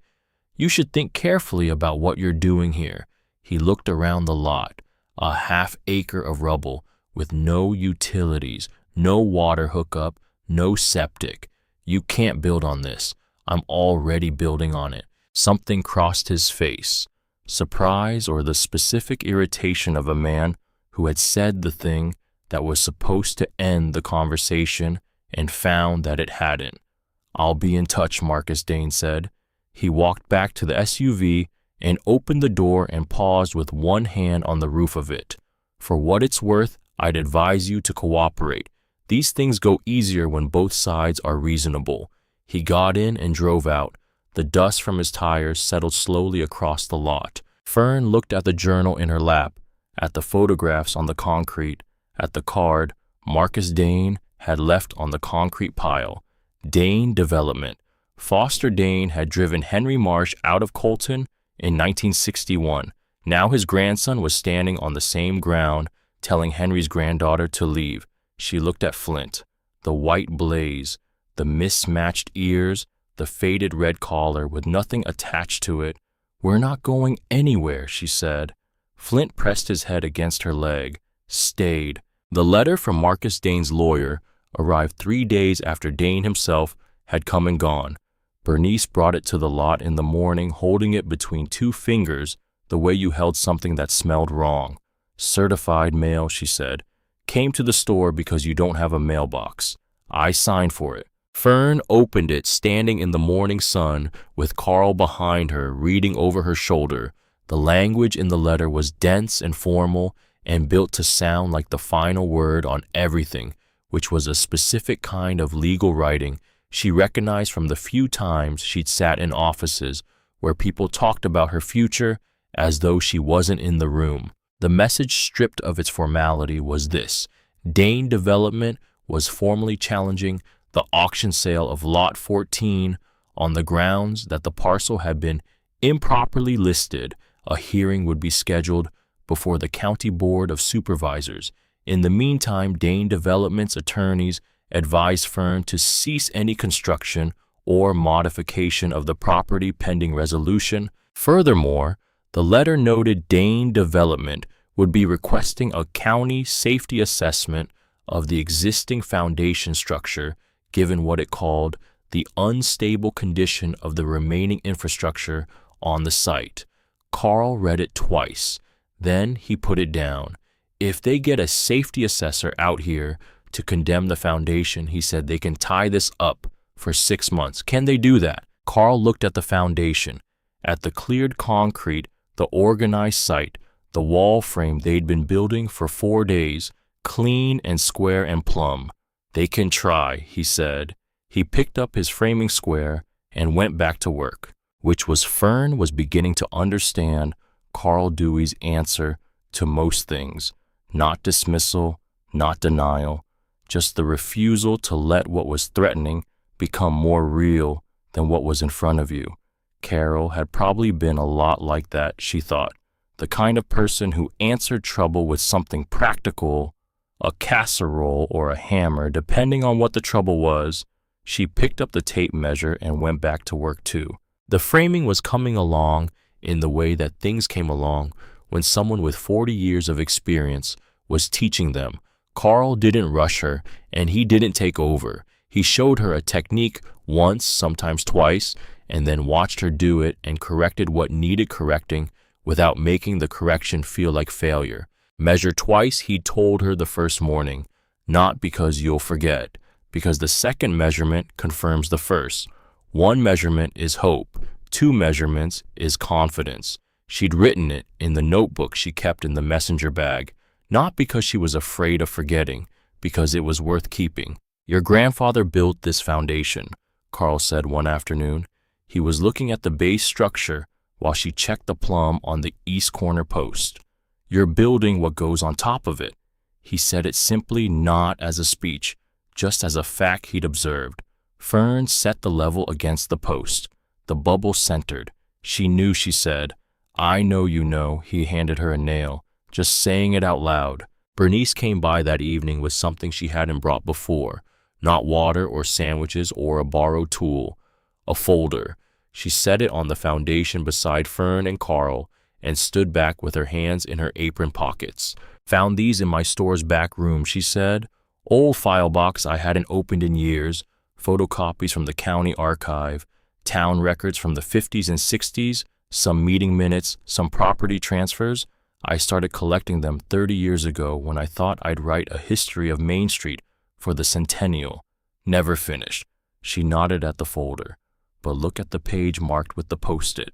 "You should think carefully about what you're doing here." He looked around the lot, a half-acre of rubble with no utilities, no water hookup, no septic. "You can't build on this. I'm already building on it." Something crossed his face, surprise or the specific irritation of a man who had said the thing that was supposed to end the conversation and found that it hadn't. I'll be in touch, Marcus Dane said. He walked back to the SUV and opened the door and paused with one hand on the roof of it. For what it's worth, I'd advise you to cooperate. These things go easier when both sides are reasonable. He got in and drove out. The dust from his tires settled slowly across the lot. Fern looked at the journal in her lap, at the photographs on the concrete, at the card Marcus Dane had left on the concrete pile. Dane Development. Foster Dane had driven Henry Marsh out of Colton in 1961. Now his grandson was standing on the same ground, telling Henry's granddaughter to leave. She looked at Flint. The white blaze, the mismatched ears, the faded red collar with nothing attached to it. We're not going anywhere, she said. Flint pressed his head against her leg, stayed. The letter from Marcus Dane's lawyer arrived 3 days after Dane himself had come and gone. Bernice brought it to the lot in the morning, holding it between 2 fingers, the way you held something that smelled wrong. Certified mail, she said. Came to the store because you don't have a mailbox. I signed for it. Fern opened it, standing in the morning sun, with Carl behind her, reading over her shoulder. The language in the letter was dense and formal, and built to sound like the final word on everything, which was a specific kind of legal writing she recognized from the few times she'd sat in offices where people talked about her future as though she wasn't in the room. The message, stripped of its formality, was this: Dane Development was formally challenging the auction sale of Lot 14 on the grounds that the parcel had been improperly listed. A hearing would be scheduled before the County Board of Supervisors. In the meantime, Dane Development's attorneys advised Fern to cease any construction or modification of the property pending resolution. Furthermore, the letter noted Dane Development would be requesting a county safety assessment of the existing foundation structure, given what it called the unstable condition of the remaining infrastructure on the site. Carl read it twice. Then he put it down. If they get a safety assessor out here to condemn the foundation, he said, they can tie this up for 6 months. Can they do that? Carl looked at the foundation, at the cleared concrete, the organized site, the wall frame they'd been building for 4 days, clean and square and plumb. They can try, he said. He picked up his framing square and went back to work, which was Fern was beginning to understand Carl Dewey's answer to most things. Not dismissal, not denial, just the refusal to let what was threatening become more real than what was in front of you. Carol had probably been a lot like that, she thought. The kind of person who answered trouble with something practical, a casserole or a hammer, depending on what the trouble was. She picked up the tape measure and went back to work too. The framing was coming along in the way that things came along when someone with 40 years of experience was teaching them. Carl didn't rush her, and he didn't take over. He showed her a technique once, sometimes twice, and then watched her do it and corrected what needed correcting without making the correction feel like failure. Measure twice, he told her the first morning, not because you'll forget, because the second measurement confirms the first. 1 measurement is hope, 2 measurements is confidence. She'd written it in the notebook she kept in the messenger bag, not because she was afraid of forgetting, because it was worth keeping. Your grandfather built this foundation, Carl said one afternoon. He was looking at the base structure while she checked the plumb on the east corner post. You're building what goes on top of it. He said it simply, not as a speech, just as a fact he'd observed. Fern set the level against the post. The bubble centered. She knew, she said. I know you know. He handed her a nail, just saying it out loud. Bernice came by that evening with something she hadn't brought before. Not water or sandwiches or a borrowed tool. A folder. She set it on the foundation beside Fern and Carl and stood back with her hands in her apron pockets. Found these in my store's back room, she said. Old file box I hadn't opened in years. Photocopies from the county archive. Town records from the 50s and 60s. Some meeting minutes. Some property transfers. I started collecting them 30 years ago when I thought I'd write a history of Main Street for the centennial. Never finished. She nodded at the folder. But look at the page marked with the post-it.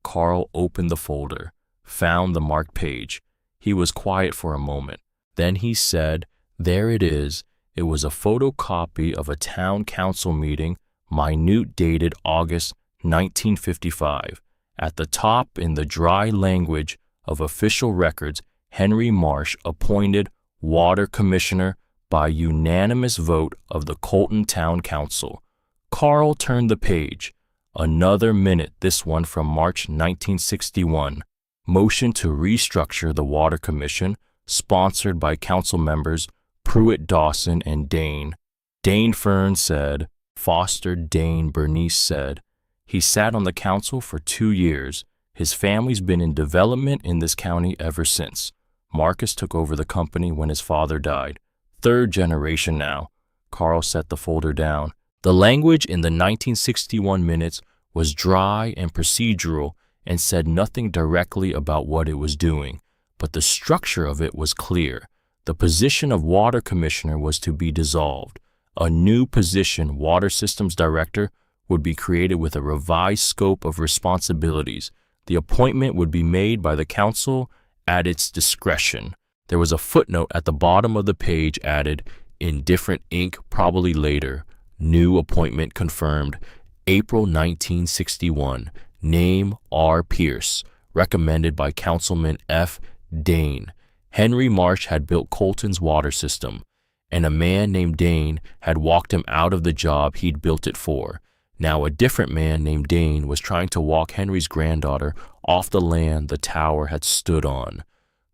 Carl opened the folder, found the marked page. He was quiet for a moment. Then he said, "There it is." It was a photocopy of a town council meeting, minute dated August 1955. At the top, in the dry language of official records, Henry Marsh appointed water commissioner by unanimous vote of the Colton Town Council. Carl turned the page. Another minute, this one from March 1961. Motion to restructure the Water Commission, sponsored by council members Pruitt, Dawson, and Dane. Dane Fern said. Foster Dane Bernice said. He sat on the council for 2 years. His family's been in development in this county ever since. Marcus took over the company when his father died. 3rd generation now. Carl set the folder down. The language in the 1961 minutes was dry and procedural and said nothing directly about what it was doing, but the structure of it was clear. The position of water commissioner was to be dissolved. A new position, water systems director, would be created with a revised scope of responsibilities. The appointment would be made by the council at its discretion. There was a footnote at the bottom of the page added, in different ink, probably later. New appointment confirmed. April 1961. Name R. Pierce. Recommended by Councilman F. Dane. Henry Marsh had built Colton's water system, and a man named Dane had walked him out of the job he'd built it for. Now a different man named Dane was trying to walk Henry's granddaughter off the land the tower had stood on.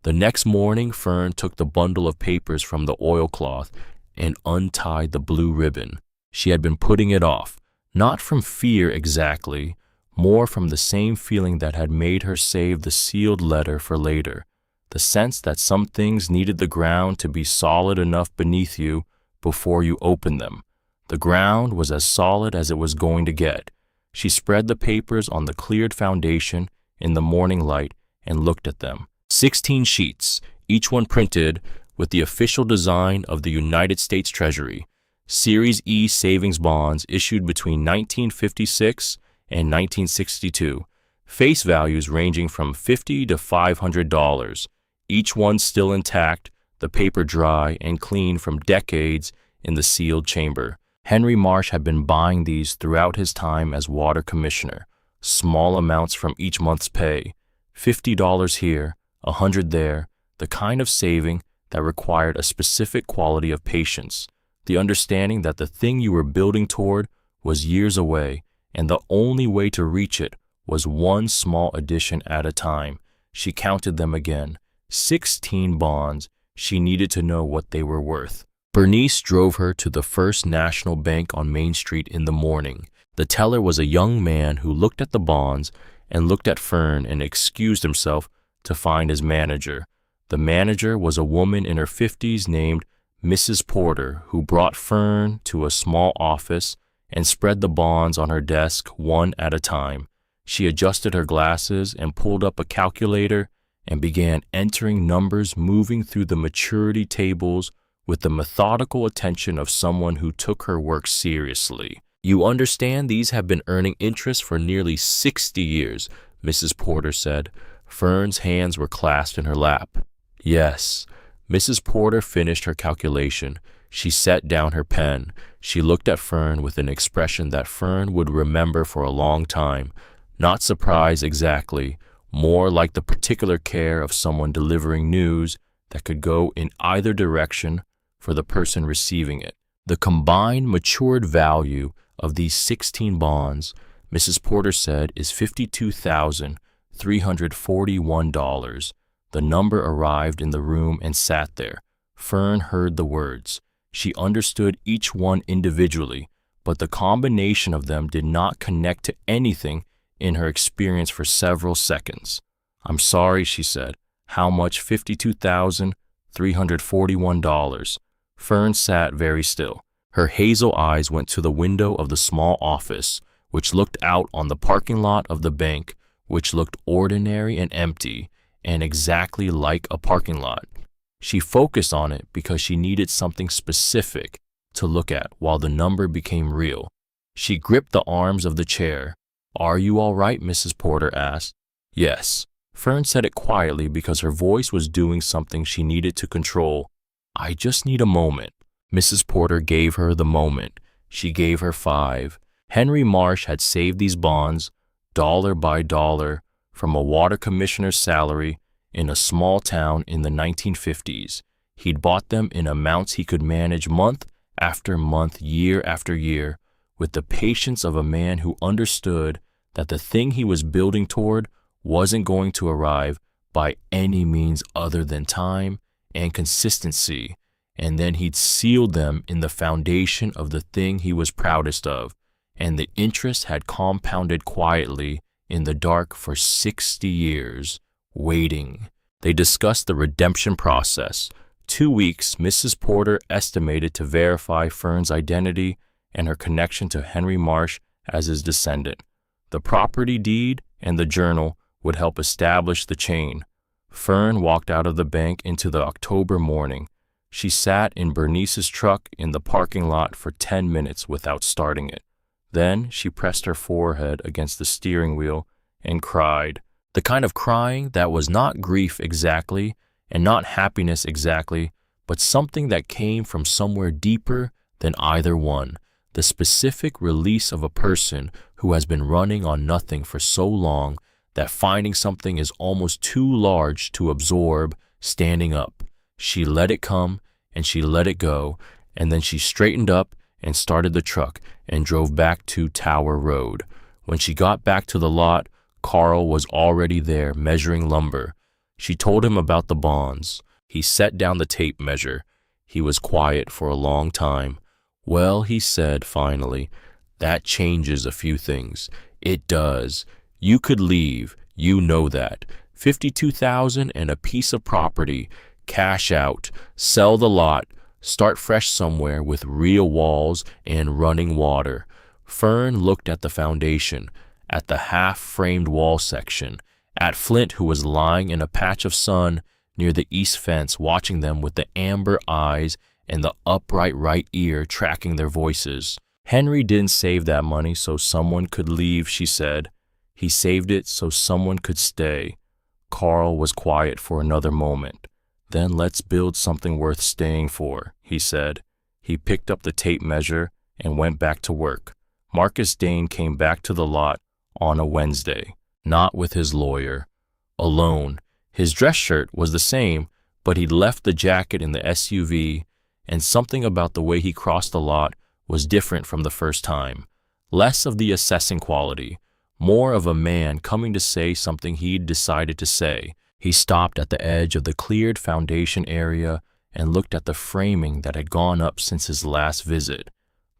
The next morning, Fern took the bundle of papers from the oilcloth and untied the blue ribbon. She had been putting it off, not from fear exactly, more from the same feeling that had made her save the sealed letter for later, the sense that some things needed the ground to be solid enough beneath you before you opened them. The ground was as solid as it was going to get. She spread the papers on the cleared foundation in the morning light and looked at them. 16 sheets, each one printed with the official design of the United States Treasury. Series E savings bonds issued between 1956 and 1962. Face values ranging from $50 to $500. Each one still intact, the paper dry and clean from decades in the sealed chamber. Henry Marsh had been buying these throughout his time as water commissioner. Small amounts from each month's pay. $50 here, $100 there, the kind of saving that required a specific quality of patience. The understanding that the thing you were building toward was years away, and the only way to reach it was one small addition at a time. She counted them again. 16 bonds. She needed to know what they were worth. Bernice drove her to the First National Bank on Main Street in the morning. The teller was a young man who looked at the bonds and looked at Fern and excused himself to find his manager. The manager was a woman in her 50s named Mrs. Porter, who brought Fern to a small office and spread the bonds on her desk one at a time. She adjusted her glasses and pulled up a calculator and began entering numbers, moving through the maturity tables with the methodical attention of someone who took her work seriously. "You understand these have been earning interest for nearly 60 years, Mrs. Porter said. Fern's hands were clasped in her lap. Yes. Mrs. Porter finished her calculation. She set down her pen. She looked at Fern with an expression that Fern would remember for a long time. Not surprise exactly, more like the particular care of someone delivering news that could go in either direction for the person receiving it. The combined matured value of these 16 bonds, Mrs. Porter said, is $52,341. The number arrived in the room and sat there. Fern heard the words. She understood each one individually, but the combination of them did not connect to anything in her experience for several seconds. "I'm sorry," she said. "How much?" $52,341. Fern sat very still. Her hazel eyes went to the window of the small office, which looked out on the parking lot of the bank, which looked ordinary and empty, and exactly like a parking lot. She focused on it because she needed something specific to look at while the number became real. She gripped the arms of the chair. "Are you all right?" Mrs. Porter asked. "Yes." Fern said it quietly because her voice was doing something she needed to control. "I just need a moment." Mrs. Porter gave her the moment. She gave her 5. Henry Marsh had saved these bonds, dollar by dollar, from a water commissioner's salary in a small town in the 1950s. He'd bought them in amounts he could manage month after month, year after year, with the patience of a man who understood that the thing he was building toward wasn't going to arrive by any means other than time and consistency, and then he'd sealed them in the foundation of the thing he was proudest of, and the interest had compounded quietly in the dark for 60 years, waiting. They discussed the redemption process. 2 weeks, Mrs. Porter estimated to verify Fern's identity and her connection to Henry Marsh as his descendant. The property deed and the journal would help establish the chain. Fern walked out of the bank into the October morning. She sat in Bernice's truck in the parking lot for 10 minutes without starting it. Then she pressed her forehead against the steering wheel and cried. The kind of crying that was not grief exactly and not happiness exactly, but something that came from somewhere deeper than either one. The specific release of a person who has been running on nothing for so long that finding something is almost too large to absorb, standing up. She let it come and she let it go, and then she straightened up and started the truck and drove back to Tower Road. When she got back to the lot, Carl was already there measuring lumber. She told him about the bonds. He set down the tape measure. He was quiet for a long time. "Well," he said finally, "that changes a few things. It does. You could leave. You know that. 52,000 and a piece of property. Cash out. Sell the lot. Start fresh somewhere with real walls and running water." Fern looked at the foundation, at the half-framed wall section, at Flint, who was lying in a patch of sun near the east fence, watching them with the amber eyes and the upright right ear tracking their voices. "Henry didn't save that money so someone could leave," she said. "He saved it so someone could stay." Carl was quiet for another moment. "Then let's build something worth staying for," he said. He picked up the tape measure and went back to work. Marcus Dane came back to the lot on a Wednesday, not with his lawyer, alone. His dress shirt was the same, but he'd left the jacket in the SUV, and something about the way he crossed the lot was different from the first time. Less of the assessing quality, more of a man coming to say something he'd decided to say. He stopped at the edge of the cleared foundation area and looked at the framing that had gone up since his last visit.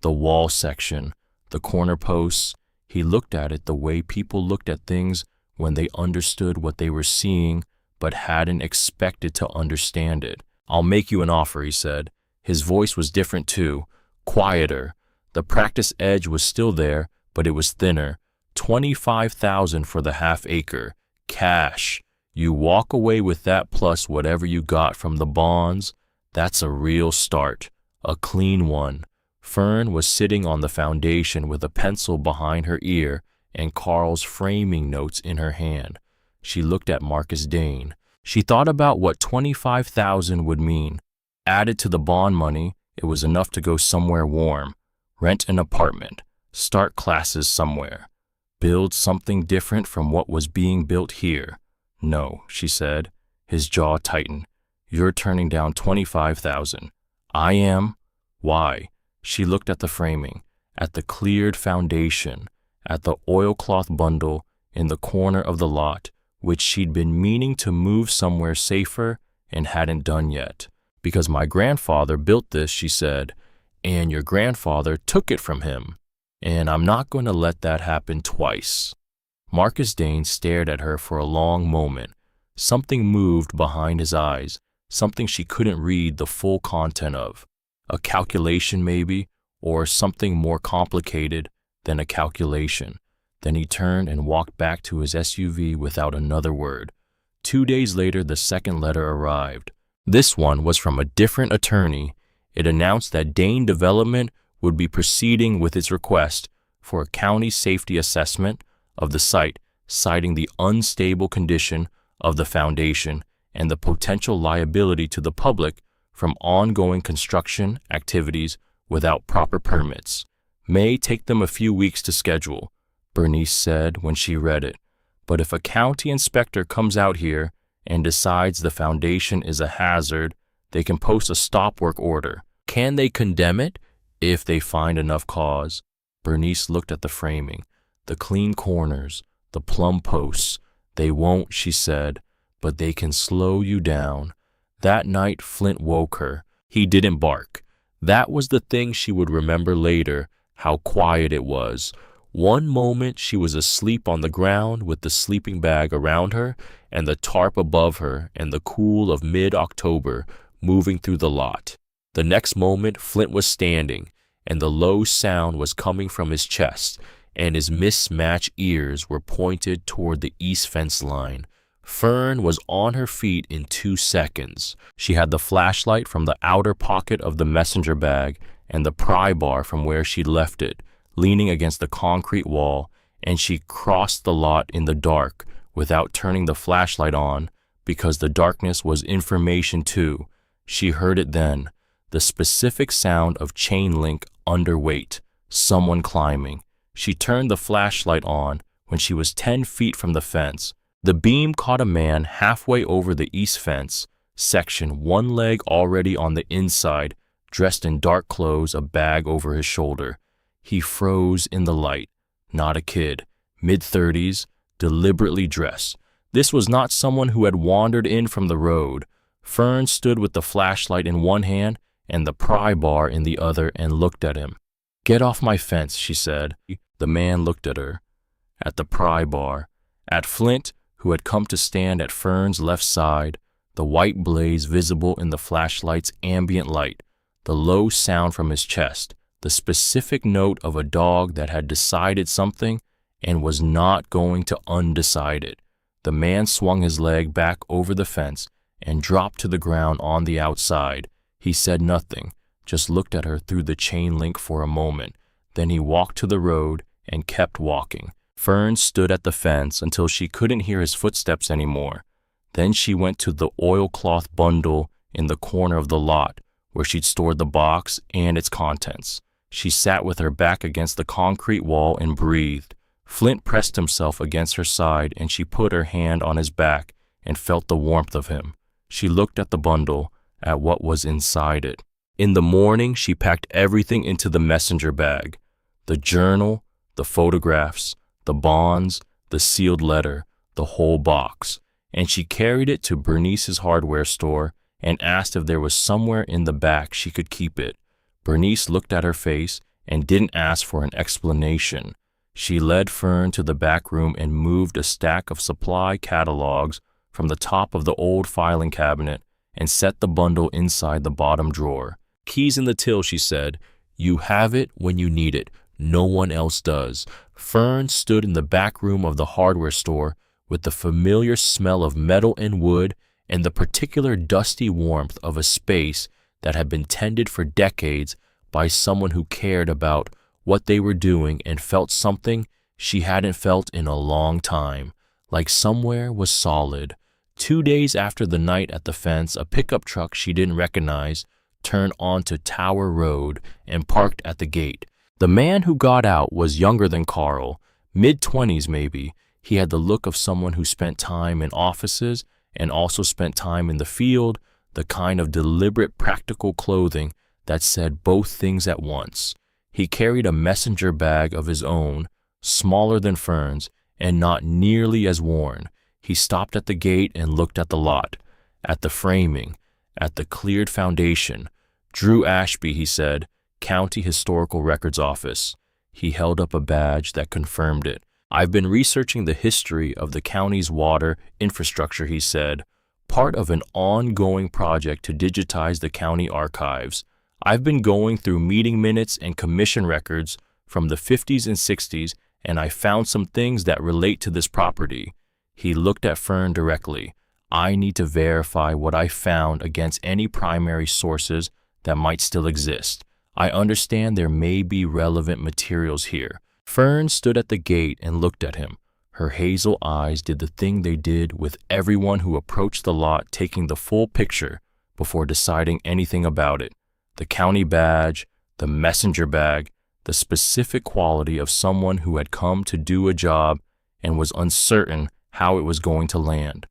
The wall section, the corner posts. He looked at it the way people looked at things when they understood what they were seeing but hadn't expected to understand it. "I'll make you an offer," he said. His voice was different too, quieter. The practice edge was still there, but it was thinner. 25,000 for the half acre. Cash. You walk away with that plus whatever you got from the bonds. That's a real start. A clean one. Fern was sitting on the foundation with a pencil behind her ear and Carl's framing notes in her hand. She looked at Marcus Dane. She thought about what 25,000 would mean. Added to the bond money, it was enough to go somewhere warm. Rent an apartment. Start classes somewhere. Build something different from what was being built here. "No," she said. His jaw tightened. "You're turning down 25,000. "I am." "Why?" She looked at the framing, at the cleared foundation, at the oilcloth bundle in the corner of the lot, which she'd been meaning to move somewhere safer and hadn't done yet. "Because my grandfather built this," she said, "and your grandfather took it from him, and I'm not going to let that happen twice." Marcus Dane stared at her for a long moment. Something moved behind his eyes, something she couldn't read the full content of. A calculation maybe, or something more complicated than a calculation. Then he turned and walked back to his SUV without another word. 2 days later, the second letter arrived. This one was from a different attorney. It announced that Dane Development would be proceeding with its request for a county safety assessment of the site, citing the unstable condition of the foundation and the potential liability to the public from ongoing construction activities without proper permits. May take them a few weeks to schedule, Bernice said when she read it. But if a county inspector comes out here and decides the foundation is a hazard, they can post a stop work order. Can they condemn it if they find enough cause? Bernice looked at the framing, the clean corners, the plumb posts. They won't, she said, but they can slow you down. That night, Flint woke her. He didn't bark. That was the thing she would remember later, how quiet it was. One moment she was asleep on the ground with the sleeping bag around her and the tarp above her and the cool of mid-October moving through the lot. The next moment Flint was standing and the low sound was coming from his chest and his mismatched ears were pointed toward the east fence line. Fern was on her feet in 2 seconds. She had the flashlight from the outer pocket of the messenger bag and the pry bar from where she'd left it, leaning against the concrete wall, and she crossed the lot in the dark without turning the flashlight on because the darkness was information too. She heard it then, the specific sound of chain link underweight, someone climbing. She turned the flashlight on when she was 10 feet from the fence. The beam caught a man halfway over the east fence section, one leg already on the inside, dressed in dark clothes, a bag over his shoulder. He froze in the light. Not a kid, mid-30s, deliberately dressed. This was not someone who had wandered in from the road. Fern stood with the flashlight in one hand and the pry bar in the other and looked at him. "Get off my fence," she said. The man looked at her, at the pry bar, at Flint, who had come to stand at Fern's left side, the white blaze visible in the flashlight's ambient light, the low sound from his chest, the specific note of a dog that had decided something and was not going to undecide it. The man swung his leg back over the fence and dropped to the ground on the outside. He said nothing, just looked at her through the chain link for a moment. Then he walked to the road and kept walking. Fern stood at the fence until she couldn't hear his footsteps anymore. Then she went to the oilcloth bundle in the corner of the lot where she'd stored the box and its contents. She sat with her back against the concrete wall and breathed. Flint pressed himself against her side and she put her hand on his back and felt the warmth of him. She looked at the bundle, at what was inside it. In the morning, she packed everything into the messenger bag. The journal, the photographs, the bonds, the sealed letter, the whole box. And she carried it to Bernice's hardware store and asked if there was somewhere in the back she could keep it. Bernice looked at her face and didn't ask for an explanation. She led Fern to the back room and moved a stack of supply catalogs from the top of the old filing cabinet and set the bundle inside the bottom drawer. "Keys in the till," she said. "You have it when you need it. No one else does." Fern stood in the back room of the hardware store with the familiar smell of metal and wood and the particular dusty warmth of a space that had been tended for decades by someone who cared about what they were doing and felt something she hadn't felt in a long time, like somewhere was solid. 2 days after the night at the fence, a pickup truck she didn't recognize turned onto Tower Road and parked at the gate. The man who got out was younger than Carl, mid-20s maybe. He had the look of someone who spent time in offices and also spent time in the field, the kind of deliberate practical clothing that said both things at once. He carried a messenger bag of his own, smaller than Fern's and not nearly as worn. He stopped at the gate and looked at the lot, at the framing, at the cleared foundation. "Drew Ashby," he said, "County Historical Records Office." He held up a badge that confirmed it. "I've been researching the history of the county's water infrastructure," he said, "part of an ongoing project to digitize the county archives. I've been going through meeting minutes and commission records from the 50s and 60s, and I found some things that relate to this property." He looked at Fern directly. "I need to verify what I found against any primary sources that might still exist. I understand there may be relevant materials here. Fern stood at the gate and looked at him. Her hazel eyes did the thing they did with everyone who approached the lot, taking the full picture before deciding anything about it. The county badge, the messenger bag, the specific quality of someone who had come to do a job and was uncertain how it was going to land.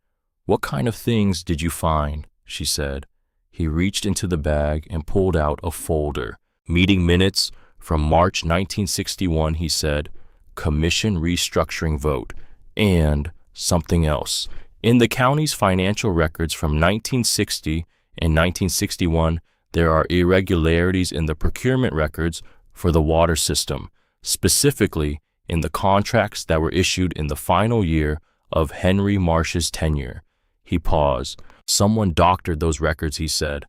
"What kind of things did you find?" she said. He reached into the bag and pulled out a folder. "Meeting minutes from March 1961, he said. "Commission restructuring vote," and something else. In the county's financial records from 1960 and 1961, there are irregularities in the procurement records for the water system, specifically in the contracts that were issued in the final year of Henry Marsh's tenure. He paused. "Someone doctored those records," he said,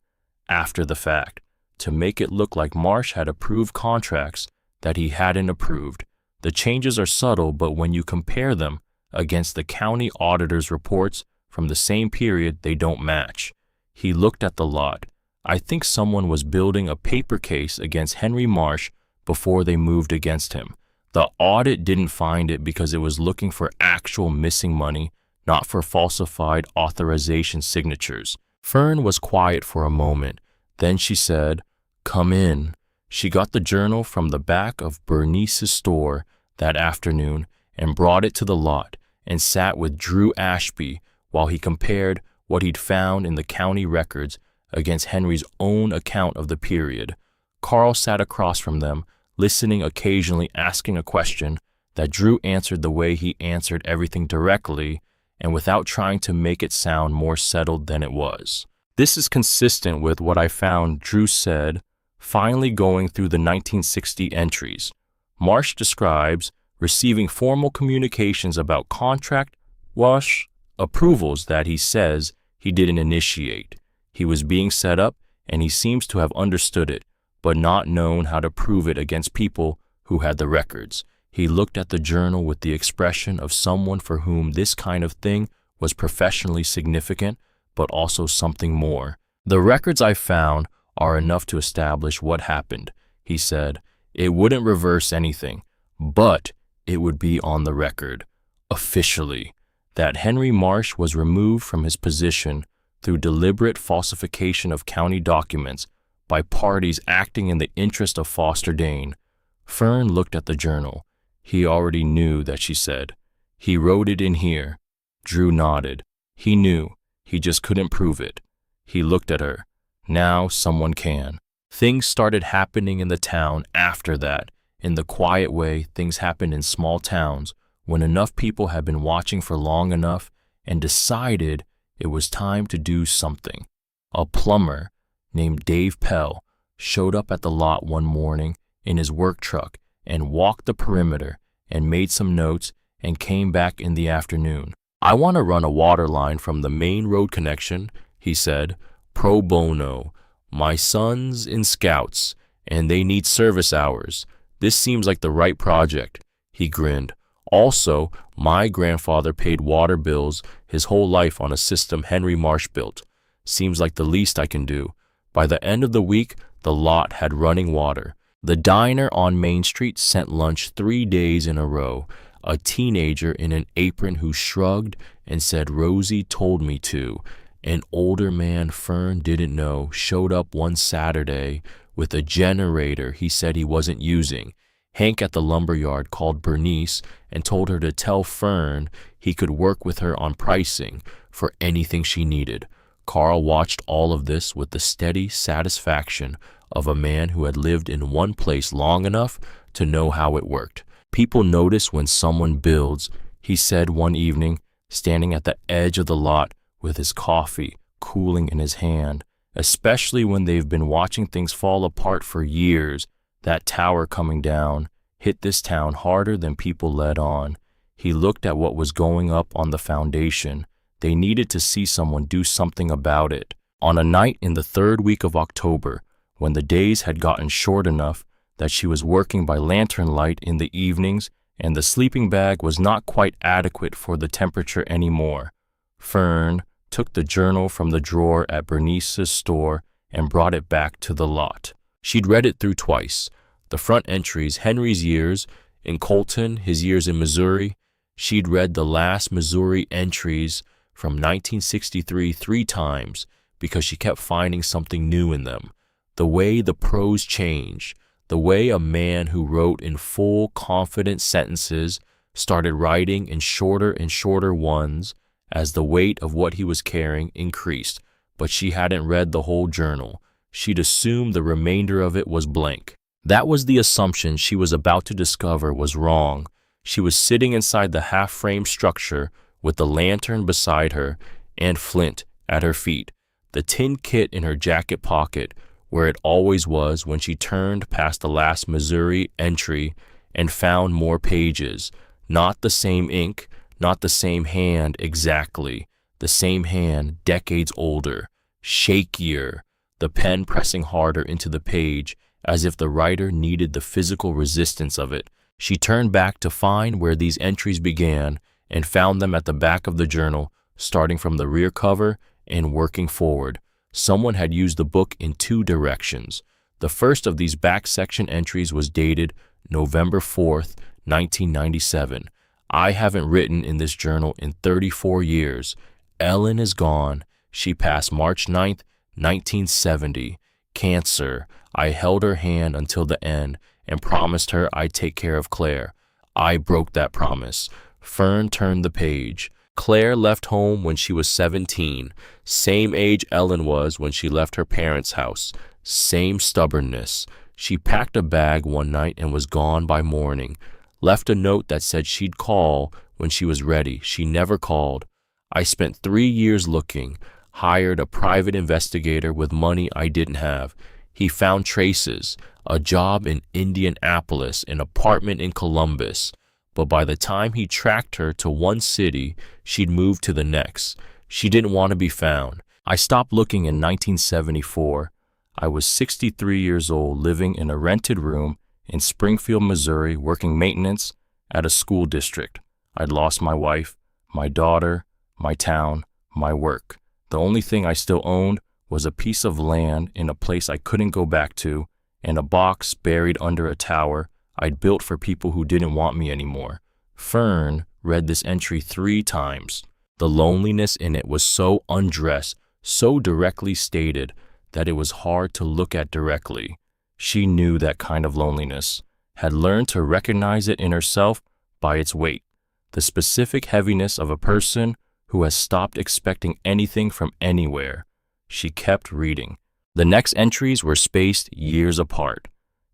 "after the fact, to make it look like Marsh had approved contracts that he hadn't approved. The changes are subtle, but when you compare them against the county auditor's reports from the same period, they don't match." He looked at the lot. "I think someone was building a paper case against Henry Marsh before they moved against him. The audit didn't find it because it was looking for actual missing money, not for falsified authorization signatures." Fern was quiet for a moment. Then she said, "Come in." She got the journal from the back of Bernice's store that afternoon and brought it to the lot and sat with Drew Ashby while he compared what he'd found in the county records against Henry's own account of the period. Carl sat across from them, listening, occasionally asking a question that Drew answered the way he answered everything, directly and without trying to make it sound more settled than it was. "This is consistent with what I found," Drew said, finally going through the 1960 entries. "Marsh describes receiving formal communications about contract wash approvals that he says he didn't initiate. He was being set up, and he seems to have understood it, but not known how to prove it against people who had the records." He looked at the journal with the expression of someone for whom this kind of thing was professionally significant, but also something more. "The records I found are enough to establish what happened," he said. "It wouldn't reverse anything, but it would be on the record, officially, that Henry Marsh was removed from his position through deliberate falsification of county documents by parties acting in the interest of Foster Dane." Fern looked at the journal. He already knew that, she said. "He wrote it in here." Drew nodded. He knew. He just couldn't prove it. He looked at her. Now someone can. Things started happening in the town after that. In the quiet way things happened in small towns when enough people had been watching for long enough and decided it was time to do something. A plumber named Dave Pell showed up at the lot one morning in his work truck and walked the perimeter and made some notes and came back in the afternoon. "I want to run a water line from the main road connection," he said, "pro bono. My son's in Scouts, and they need service hours. This seems like the right project." He grinned. "Also, my grandfather paid water bills his whole life on a system Henry Marsh built. Seems like the least I can do." By the end of the week, the lot had running water. The diner on Main Street sent lunch 3 days in a row. A teenager in an apron who shrugged and said, "Rosie told me to." An older man Fern didn't know showed up one Saturday with a generator he said he wasn't using. Hank at the lumberyard called Bernice and told her to tell Fern he could work with her on pricing for anything she needed. Carl watched all of this with the steady satisfaction of a man who had lived in one place long enough to know how it worked. "People notice when someone builds," he said one evening, standing at the edge of the lot with his coffee cooling in his hand, "especially when they've been watching things fall apart for years. That tower coming down hit this town harder than people let on." He looked at what was going up on the foundation. They needed to see someone do something about it. On a night in the 3rd week of October, when the days had gotten short enough that she was working by lantern light in the evenings and the sleeping bag was not quite adequate for the temperature anymore, Fern took the journal from the drawer at Bernice's store and brought it back to the lot. She'd read it through twice. The front entries, Henry's years In Colton, his years in Missouri, she'd read the last Missouri entries from 1963 three times because she kept finding something new in them. The way the prose changed, the way a man who wrote in full, confident sentences started writing in shorter and shorter ones as the weight of what he was carrying increased. But she hadn't read the whole journal. She'd assumed the remainder of it was blank. That was the assumption she was about to discover was wrong. She was sitting inside the half-frame structure with the lantern beside her and Flint at her feet, the tin kit in her jacket pocket where it always was when she turned past the last Missouri entry and found more pages. Not the same ink, not the same hand exactly, the same hand decades older, shakier, the pen pressing harder into the page as if the writer needed the physical resistance of it. She turned back to find where these entries began and found them at the back of the journal, starting from the rear cover and working forward. Someone had used the book in two directions. The first of these back section entries was dated November 4th, 1997. I haven't written in this journal in 34 years. Ellen is gone. She passed March 9th, 1970. Cancer. I held her hand until the end and promised her I'd take care of Claire. I broke that promise. Fern turned the page. Claire left home when she was 17, same age Ellen was when she left her parents' house, same stubbornness. She packed a bag one night and was gone by morning, left a note that said she'd call when she was ready. She never called. I spent 3 years looking, hired a private investigator with money I didn't have. He found traces, a job in Indianapolis, an apartment in Columbus. But by the time he tracked her to one city, she'd moved to the next. She didn't want to be found. I stopped looking in 1974. I was 63 years old, living in a rented room in Springfield, Missouri, working maintenance at a school district. I'd lost my wife, my daughter, my town, my work. The only thing I still owned was a piece of land in a place I couldn't go back to, and a box buried under a tower I'd built for people who didn't want me anymore. Fern read this entry 3 times. The loneliness in it was so undressed, so directly stated, that it was hard to look at directly. She knew that kind of loneliness, had learned to recognize it in herself by its weight, the specific heaviness of a person who has stopped expecting anything from anywhere. She kept reading. The next entries were spaced years apart.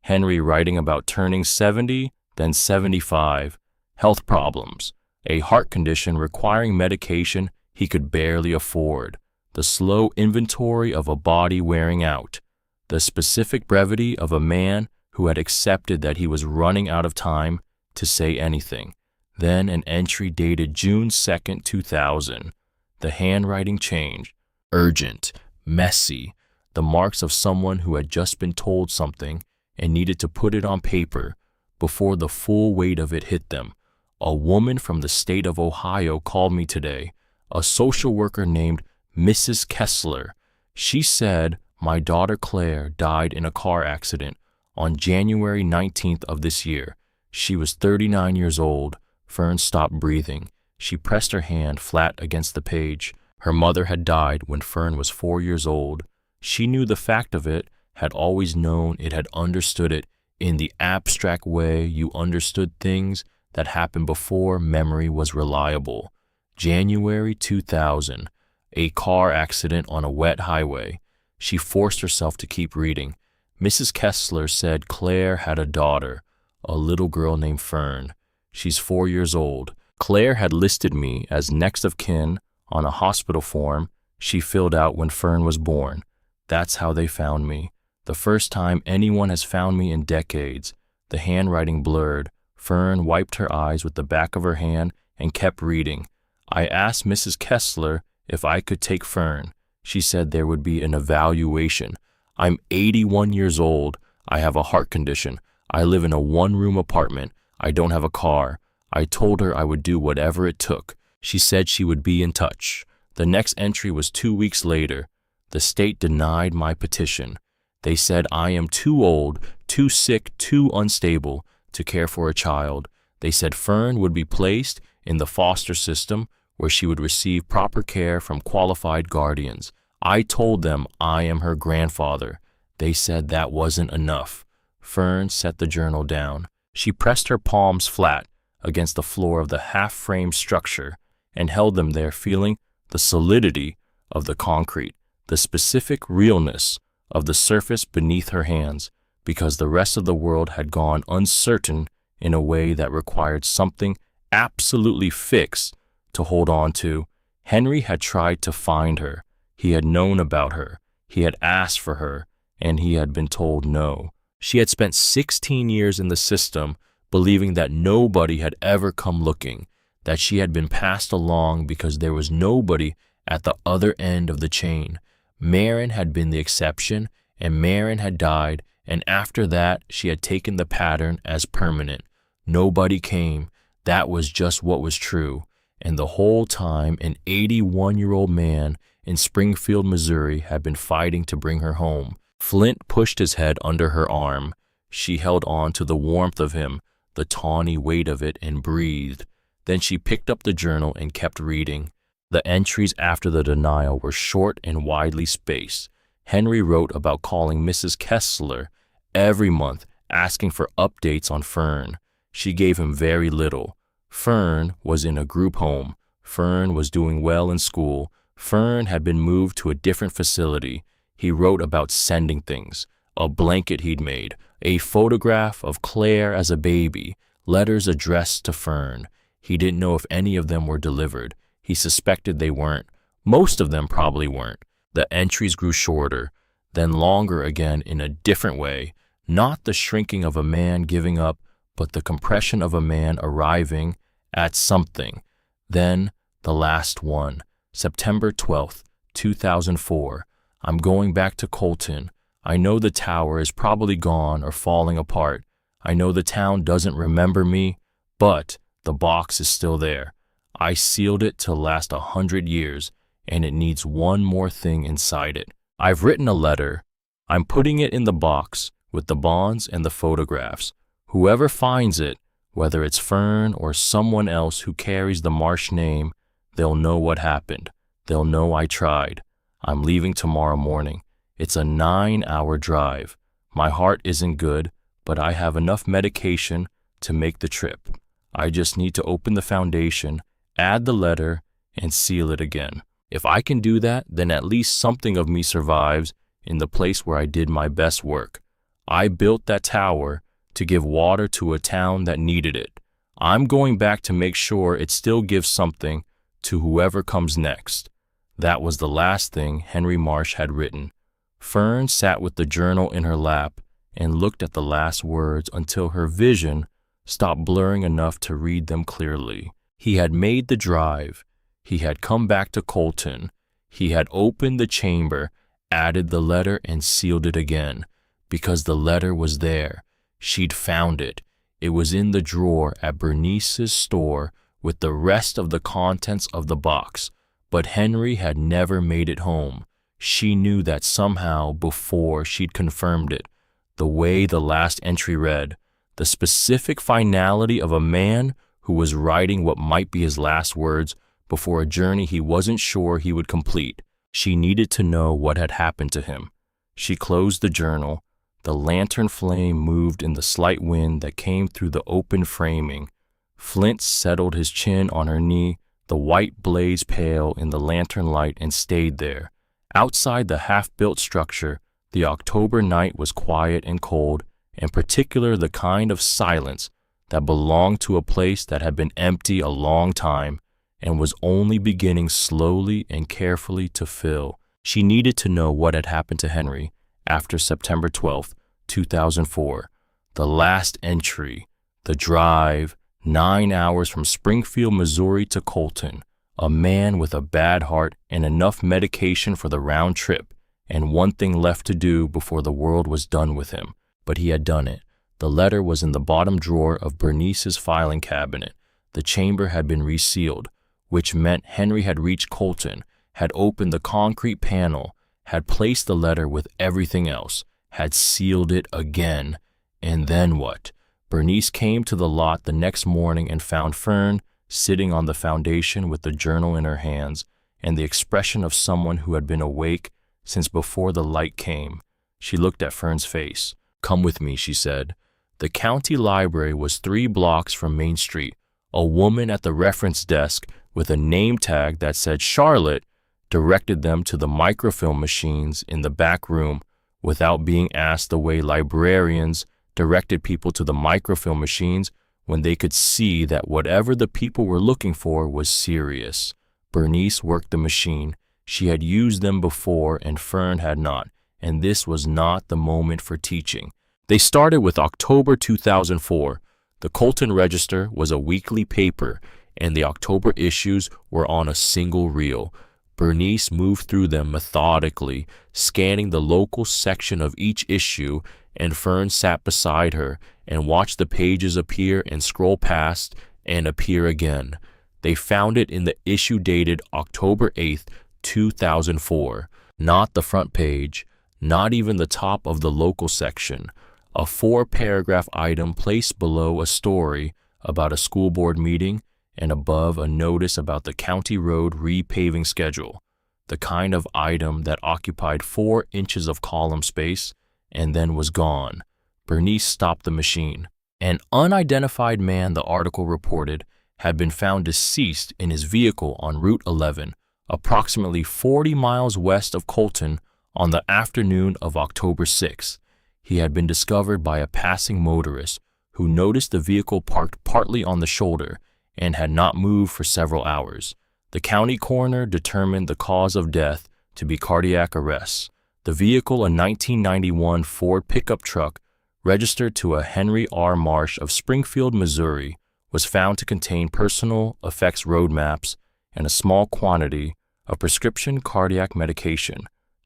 Henry writing about turning 70, then 75, health problems, a heart condition requiring medication he could barely afford, the slow inventory of a body wearing out, the specific brevity of a man who had accepted that he was running out of time to say anything. Then an entry dated June 2nd, 2000. The handwriting changed, urgent, messy, the marks of someone who had just been told something and needed to put it on paper before the full weight of it hit them. A woman from the state of Ohio called me today, a social worker named Mrs. Kessler. She said my daughter Claire died in a car accident on January 19th of this year. She was 39 years old. Fern stopped breathing. She pressed her hand flat against the page. Her mother had died when Fern was 4 years old. She knew the fact of it, had always known it, had understood it in the abstract way you understood things that happened before memory was reliable. January 2000, a car accident on a wet highway. She forced herself to keep reading. Mrs. Kessler said Claire had a daughter, a little girl named Fern. She's 4 years old. Claire had listed me as next of kin on a hospital form she filled out when Fern was born. That's how they found me. The first time anyone has found me in decades. The handwriting blurred. Fern wiped her eyes with the back of her hand and kept reading. I asked Mrs. Kessler if I could take Fern. She said there would be an evaluation. I'm 81 years old. I have a heart condition. I live in a one-room apartment. I don't have a car. I told her I would do whatever it took. She said she would be in touch. The next entry was 2 weeks later. The state denied my petition. They said I am too old, too sick, too unstable. to care for a child. They said Fern would be placed in the foster system where she would receive proper care from qualified guardians. I told them I am her grandfather. They said that wasn't enough. Fern set the journal down. She pressed her palms flat against the floor of the half-framed structure and held them there, feeling the solidity of the concrete, the specific realness of the surface beneath her hands, because the rest of the world had gone uncertain in a way that required something absolutely fixed to hold on to. Henry had tried to find her. He had known about her. He had asked for her, and he had been told no. She had spent 16 years in the system, believing that nobody had ever come looking, that she had been passed along because there was nobody at the other end of the chain. Marin had been the exception, and Marin had died, and after that she had taken the pattern as permanent. Nobody came. That was just what was true. And the whole time, an 81-year-old man in Springfield, Missouri had been fighting to bring her home. Flint pushed his head under her arm. She held on to the warmth of him, the tawny weight of it, and breathed. Then she picked up the journal and kept reading. The entries after the denial were short and widely spaced. Henry wrote about calling Mrs. Kessler every month, asking for updates on Fern. She gave him very little. Fern was in a group home. Fern was doing well in school. Fern had been moved to a different facility. He wrote about sending things, a blanket he'd made, a photograph of Claire as a baby, letters addressed to Fern. He didn't know if any of them were delivered. He suspected they weren't. Most of them probably weren't. The entries grew shorter, then longer again in a different way. Not the shrinking of a man giving up, but the compression of a man arriving at something. Then the last one, September 12th, 2004. I'm going back to Colton. I know the tower is probably gone or falling apart. I know the town doesn't remember me, but the box is still there. I sealed it to last 100 years, and it needs one more thing inside it. I've written a letter. I'm putting it in the box with the bonds and the photographs. Whoever finds it, whether it's Fern or someone else who carries the Marsh name, they'll know what happened. They'll know I tried. I'm leaving tomorrow morning. It's a 9-hour drive. My heart isn't good, but I have enough medication to make the trip. I just need to open the foundation, add the letter, and seal it again. If I can do that, then at least something of me survives in the place where I did my best work. I built that tower to give water to a town that needed it. I'm going back to make sure it still gives something to whoever comes next. That was the last thing Henry Marsh had written. Fern sat with the journal in her lap and looked at the last words until her vision stopped blurring enough to read them clearly. He had made the drive. He had come back to Colton. He had opened the chamber, added the letter, and sealed it again, because the letter was there. She'd found it. It was in the drawer at Bernice's store with the rest of the contents of the box, but Henry had never made it home. She knew that somehow before she'd confirmed it. The way the last entry read, the specific finality of a man who was writing what might be his last words before a journey he wasn't sure he would complete. She needed to know what had happened to him. She closed the journal. The lantern flame moved in the slight wind that came through the open framing. Flint settled his chin on her knee, the white blaze pale in the lantern light, and stayed there. Outside the half-built structure, the October night was quiet and cold, in particular the kind of silence that belonged to a place that had been empty a long time and was only beginning slowly and carefully to fill. She needed to know what had happened to Henry after September 12th, 2004. The last entry, the drive, 9 hours from Springfield, Missouri to Colton. A man with a bad heart and enough medication for the round trip, and one thing left to do before the world was done with him. But he had done it. The letter was in the bottom drawer of Bernice's filing cabinet. The chamber had been resealed, which meant Henry had reached Colton, had opened the concrete panel, had placed the letter with everything else, had sealed it again. And then what? Bernice came to the lot the next morning and found Fern sitting on the foundation with the journal in her hands and the expression of someone who had been awake since before the light came. She looked at Fern's face. "Come with me," she said. The county library was 3 blocks from Main Street. A woman at the reference desk with a name tag that said Charlotte directed them to the microfilm machines in the back room without being asked the way librarians directed people to the microfilm machines when they could see that whatever the people were looking for was serious. Bernice worked the machine. She had used them before and Fern had not, and this was not the moment for teaching. They started with October 2004. The Colton Register was a weekly paper, and the October issues were on a single reel. Bernice moved through them methodically, scanning the local section of each issue, and Fern sat beside her and watched the pages appear and scroll past and appear again. They found it in the issue dated October 8th, 2004. Not the front page, not even the top of the local section. A 4-paragraph item placed below a story about a school board meeting and above a notice about the county road repaving schedule, the kind of item that occupied 4 inches of column space and then was gone. Bernice stopped the machine. An unidentified man, the article reported, had been found deceased in his vehicle on Route 11, approximately 40 miles west of Colton, on the afternoon of October 6th. He had been discovered by a passing motorist who noticed the vehicle parked partly on the shoulder and had not moved for several hours. The county coroner determined the cause of death to be cardiac arrest. The vehicle, a 1991 Ford pickup truck registered to a Henry R. Marsh of Springfield, Missouri, was found to contain personal effects road maps and a small quantity of prescription cardiac medication.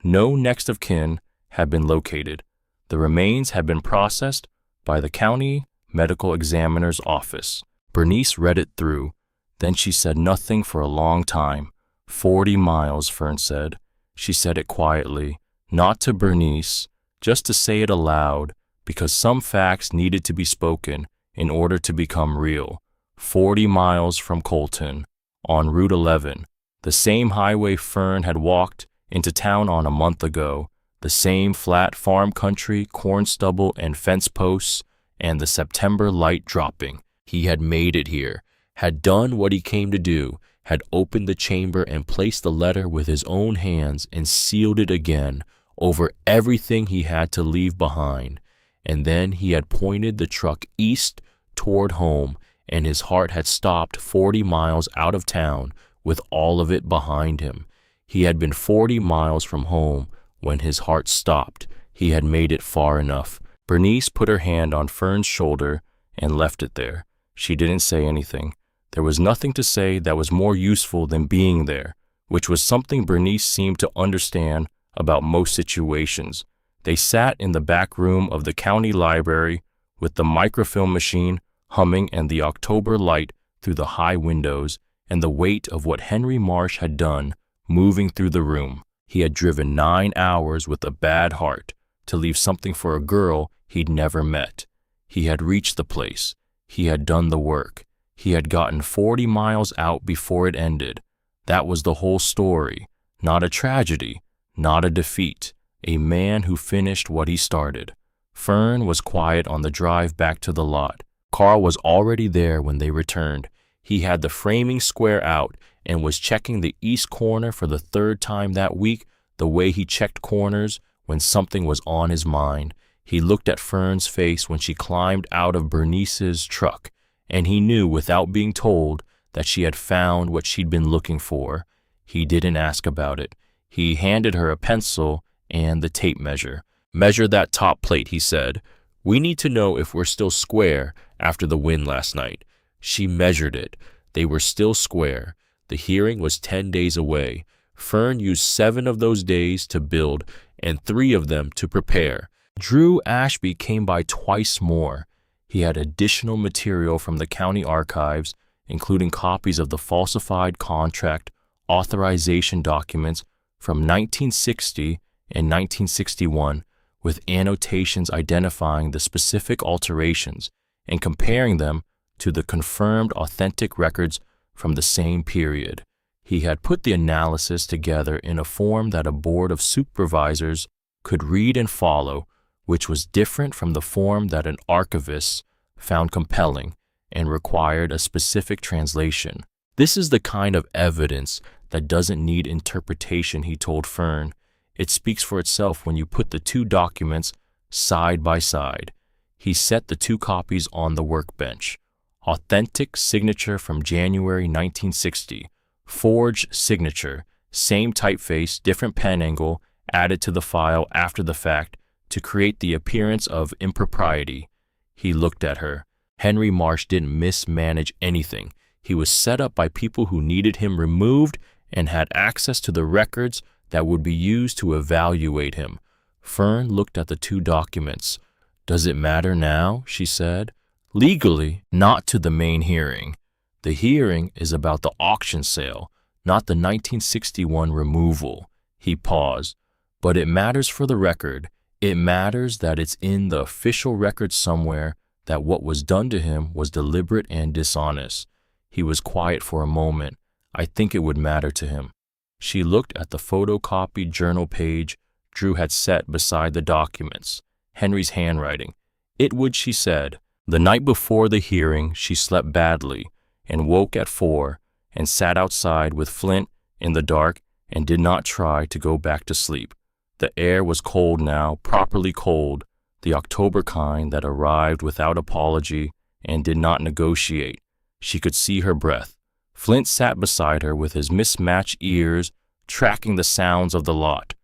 No next of kin had been located. The remains had been processed by the county medical examiner's office. Bernice read it through. Then she said nothing for a long time. 40 miles, Fern said. She said it quietly, not to Bernice, just to say it aloud, because some facts needed to be spoken in order to become real. 40 miles from Colton, on Route 11, the same highway Fern had walked into town on a month ago, the same flat farm country, corn stubble and fence posts, and the September light dropping. He had made it here, had done what he came to do, had opened the chamber and placed the letter with his own hands and sealed it again over everything he had to leave behind. And then he had pointed the truck east toward home, and his heart had stopped 40 miles out of town with all of it behind him. He had been 40 miles from home when his heart stopped. He had made it far enough. Bernice put her hand on Fern's shoulder and left it there. She didn't say anything. There was nothing to say that was more useful than being there, which was something Bernice seemed to understand about most situations. They sat in the back room of the county library with the microfilm machine humming and the October light through the high windows and the weight of what Henry Marsh had done moving through the room. He had driven 9 hours with a bad heart to leave something for a girl he'd never met. He had reached the place. He had done the work. He had gotten 40 miles out before it ended. That was the whole story. Not a tragedy, not a defeat. A man who finished what he started. Fern was quiet on the drive back to the lot. Carl was already there when they returned. He had the framing square out and was checking the east corner for the 3rd time that week, the way he checked corners when something was on his mind. He looked at Fern's face when she climbed out of Bernice's truck, and he knew without being told that she had found what she'd been looking for. He didn't ask about it. He handed her a pencil and the tape measure. "Measure that top plate," he said. "We need to know if we're still square after the win last night." She measured it. They were still square. The hearing was 10 days away. Fern used 7 of those days to build and 3 of them to prepare. Drew Ashby came by twice more. He had additional material from the county archives, including copies of the falsified contract authorization documents from 1960 and 1961, with annotations identifying the specific alterations. and comparing them to the confirmed authentic records from the same period. He had put the analysis together in a form that a board of supervisors could read and follow, which was different from the form that an archivist found compelling and required a specific translation. This is the kind of evidence that doesn't need interpretation, he told Fern. It speaks for itself when you put the two documents side by side. He set the two copies on the workbench. Authentic signature from January 1960. Forged signature, same typeface, different pen angle, added to the file after the fact to create the appearance of impropriety. He looked at her. Henry Marsh didn't mismanage anything. He was set up by people who needed him removed and had access to the records that would be used to evaluate him. Fern looked at the two documents. "Does it matter now?" she said. "Legally, not to the main hearing. The hearing is about the auction sale, not the 1961 removal." He paused. "But it matters for the record. It matters that it's in the official record somewhere that what was done to him was deliberate and dishonest." He was quiet for a moment. "I think it would matter to him." She looked at the photocopied journal page Drew had set beside the documents. Henry's handwriting. "It would," she said. The night before the hearing, she slept badly and woke at 4 and sat outside with Flint in the dark and did not try to go back to sleep. The air was cold now, properly cold, the October kind that arrived without apology and did not negotiate. She could see her breath. Flint sat beside her with his mismatched ears tracking the sounds of the lot,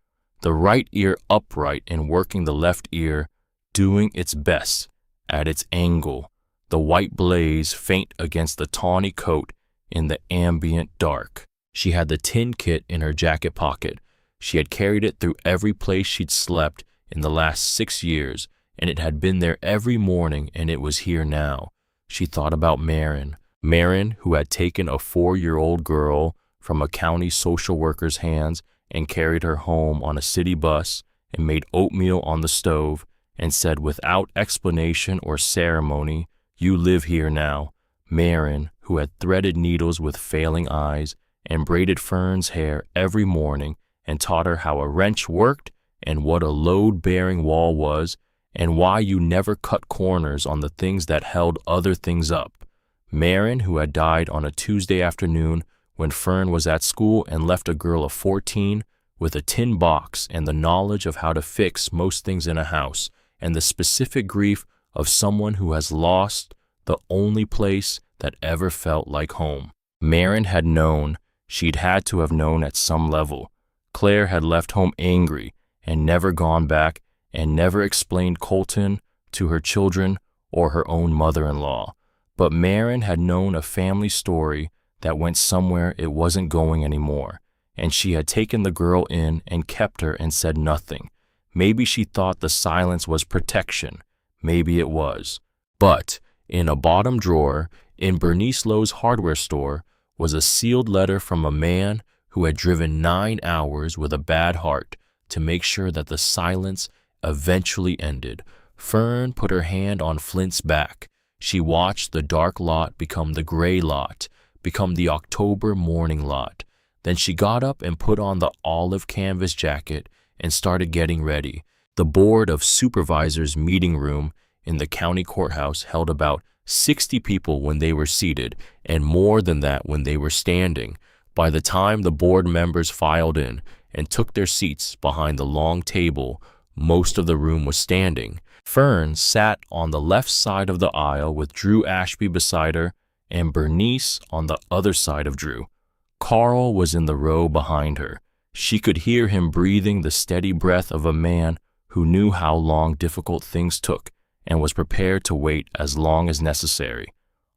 the right ear upright and working the left ear, doing its best at its angle, the white blaze faint against the tawny coat in the ambient dark. She had the tin kit in her jacket pocket. She had carried it through every place she'd slept in the last 6 years, and it had been there every morning, and it was here now. She thought about Marin, who had taken a 4-year-old girl from a county social worker's hands and carried her home on a city bus and made oatmeal on the stove and said without explanation or ceremony, "You live here now." Marin, who had threaded needles with failing eyes and braided Fern's hair every morning and taught her how a wrench worked and what a load-bearing wall was and why you never cut corners on the things that held other things up. Marin, who had died on a Tuesday afternoon when Fern was at school and left a girl of 14 with a tin box and the knowledge of how to fix most things in a house and the specific grief of someone who has lost the only place that ever felt like home. Marin had known. She'd had to have known at some level. Claire had left home angry and never gone back and never explained Colton to her children or her own mother-in-law. But Marin had known a family story that went somewhere it wasn't going anymore, and she had taken the girl in and kept her and said nothing. Maybe she thought the silence was protection. Maybe it was. But in a bottom drawer in Bernice Lowe's hardware store was a sealed letter from a man who had driven 9 hours with a bad heart to make sure that the silence eventually ended. Fern put her hand on Flint's back. She watched the dark lot become the gray lot, become the October morning lot. Then she got up and put on the olive canvas jacket and started getting ready. The Board of Supervisors meeting room in the county courthouse held about 60 people when they were seated, and more than that when they were standing. By the time the board members filed in and took their seats behind the long table, most of the room was standing. Fern sat on the left side of the aisle with Drew Ashby beside her and Bernice on the other side of Drew. Carl was in the row behind her. She could hear him breathing the steady breath of a man who knew how long difficult things took and was prepared to wait as long as necessary.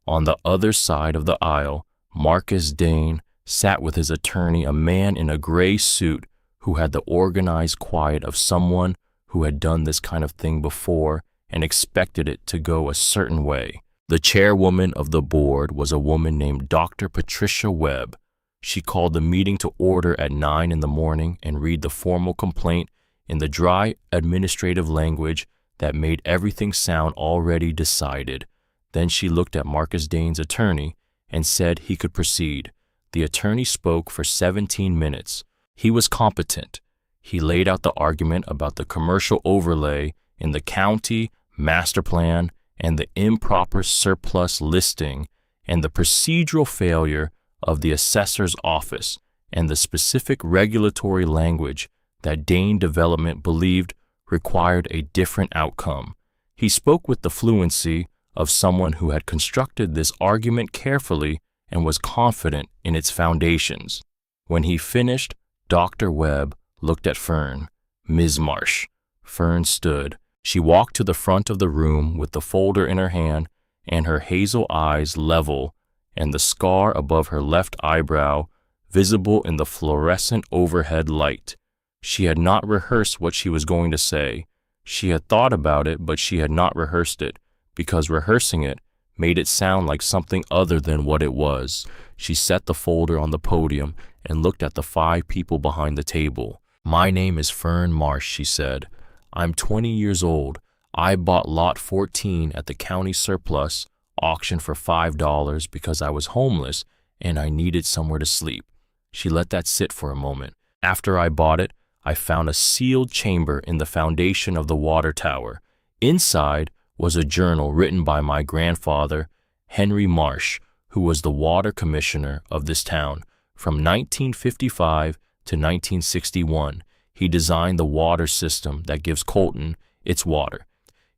On the other side of the aisle, Marcus Dane sat with his attorney, a man in a gray suit who had the organized quiet of someone who had done this kind of thing before and expected it to go a certain way. The chairwoman of the board was a woman named Dr. Patricia Webb. She called the meeting to order at 9 in the morning and read the formal complaint in the dry administrative language that made everything sound already decided. Then she looked at Marcus Dane's attorney and said he could proceed. The attorney spoke for 17 minutes. He was competent. He laid out the argument about the commercial overlay in the county master plan and the improper surplus listing and the procedural failure of the assessor's office and the specific regulatory language that Dane Development believed required a different outcome. He spoke with the fluency of someone who had constructed this argument carefully and was confident in its foundations. When he finished, Dr. Webb looked at Fern. "Ms. Marsh." Fern stood. She walked to the front of the room with the folder in her hand and her hazel eyes level and the scar above her left eyebrow visible in the fluorescent overhead light. She had not rehearsed what she was going to say. She had thought about it, but she had not rehearsed it, because rehearsing it made it sound like something other than what it was. She set the folder on the podium and looked at the 5 people behind the table. "My name is Fern Marsh," she said. "I'm 20 years old. I bought lot 14 at the county surplus auction for $5 because I was homeless and I needed somewhere to sleep." She let that sit for a moment. "After I bought it, I found a sealed chamber in the foundation of the water tower. Inside was a journal written by my grandfather, Henry Marsh, who was the water commissioner of this town. From 1955 to 1961, he designed the water system that gives Colton its water.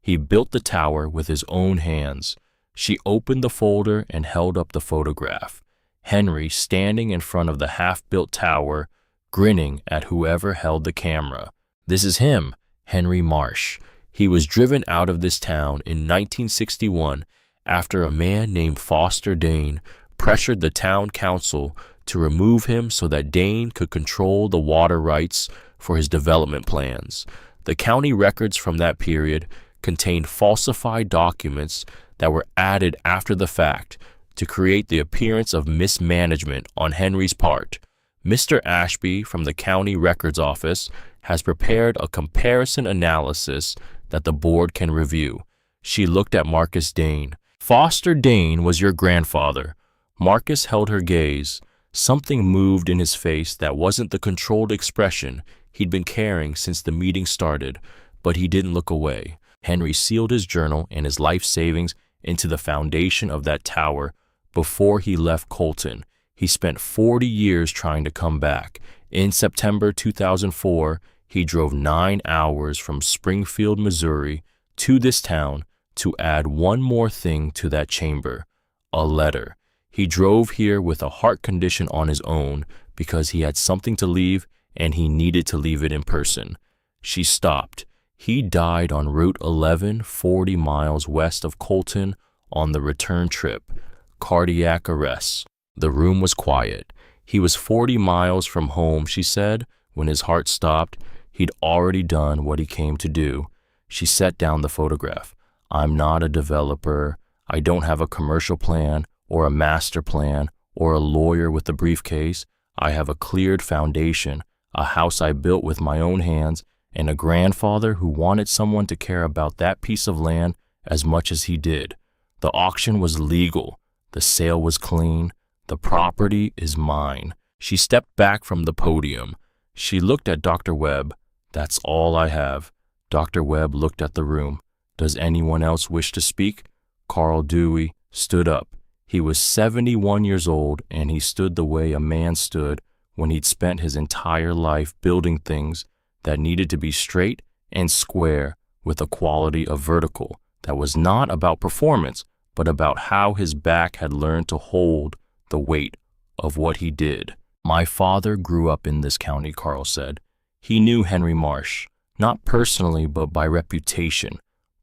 He built the tower with his own hands." She opened the folder and held up the photograph. Henry standing in front of the half-built tower, grinning at whoever held the camera. "This is him, Henry Marsh. He was driven out of this town in 1961 after a man named Foster Dane pressured the town council to remove him so that Dane could control the water rights for his development plans. The county records from that period contained falsified documents that were added after the fact to create the appearance of mismanagement on Henry's part. Mr. Ashby from the county records office has prepared a comparison analysis that the board can review." She looked at Marcus Dane. "Foster Dane was your grandfather." Marcus held her gaze. Something moved in his face that wasn't the controlled expression he'd been carrying since the meeting started, but he didn't look away. Henry sealed his journal and his life savings into the foundation of that tower before he left Colton. He spent 40 years trying to come back. In September 2004, he drove 9 hours from Springfield, Missouri, to this town to add one more thing to that chamber: a letter. He drove here with a heart condition on his own because he had something to leave and he needed to leave it in person. She stopped. He died on Route 11, 40 miles west of Colton on the return trip. Cardiac arrest. The room was quiet. He was 40 miles from home, she said. When his heart stopped, he'd already done what he came to do. She set down the photograph. "I'm not a developer. I don't have a commercial plan or a master plan or a lawyer with a briefcase. I have a cleared foundation, a house I built with my own hands, and a grandfather who wanted someone to care about that piece of land as much as he did. The auction was legal. The sale was clean. The property is mine." She stepped back from the podium. She looked at Dr. Webb. "That's all I have." Dr. Webb looked at the room. "Does anyone else wish to speak?" Carl Dewey stood up. He was 71 years old, and he stood the way a man stood when he'd spent his entire life building things that needed to be straight and square with a quality of vertical that was not about performance, but about how his back had learned to hold the weight of what he did. "My father grew up in this county," Carl said. He knew Henry Marsh, not personally, but by reputation,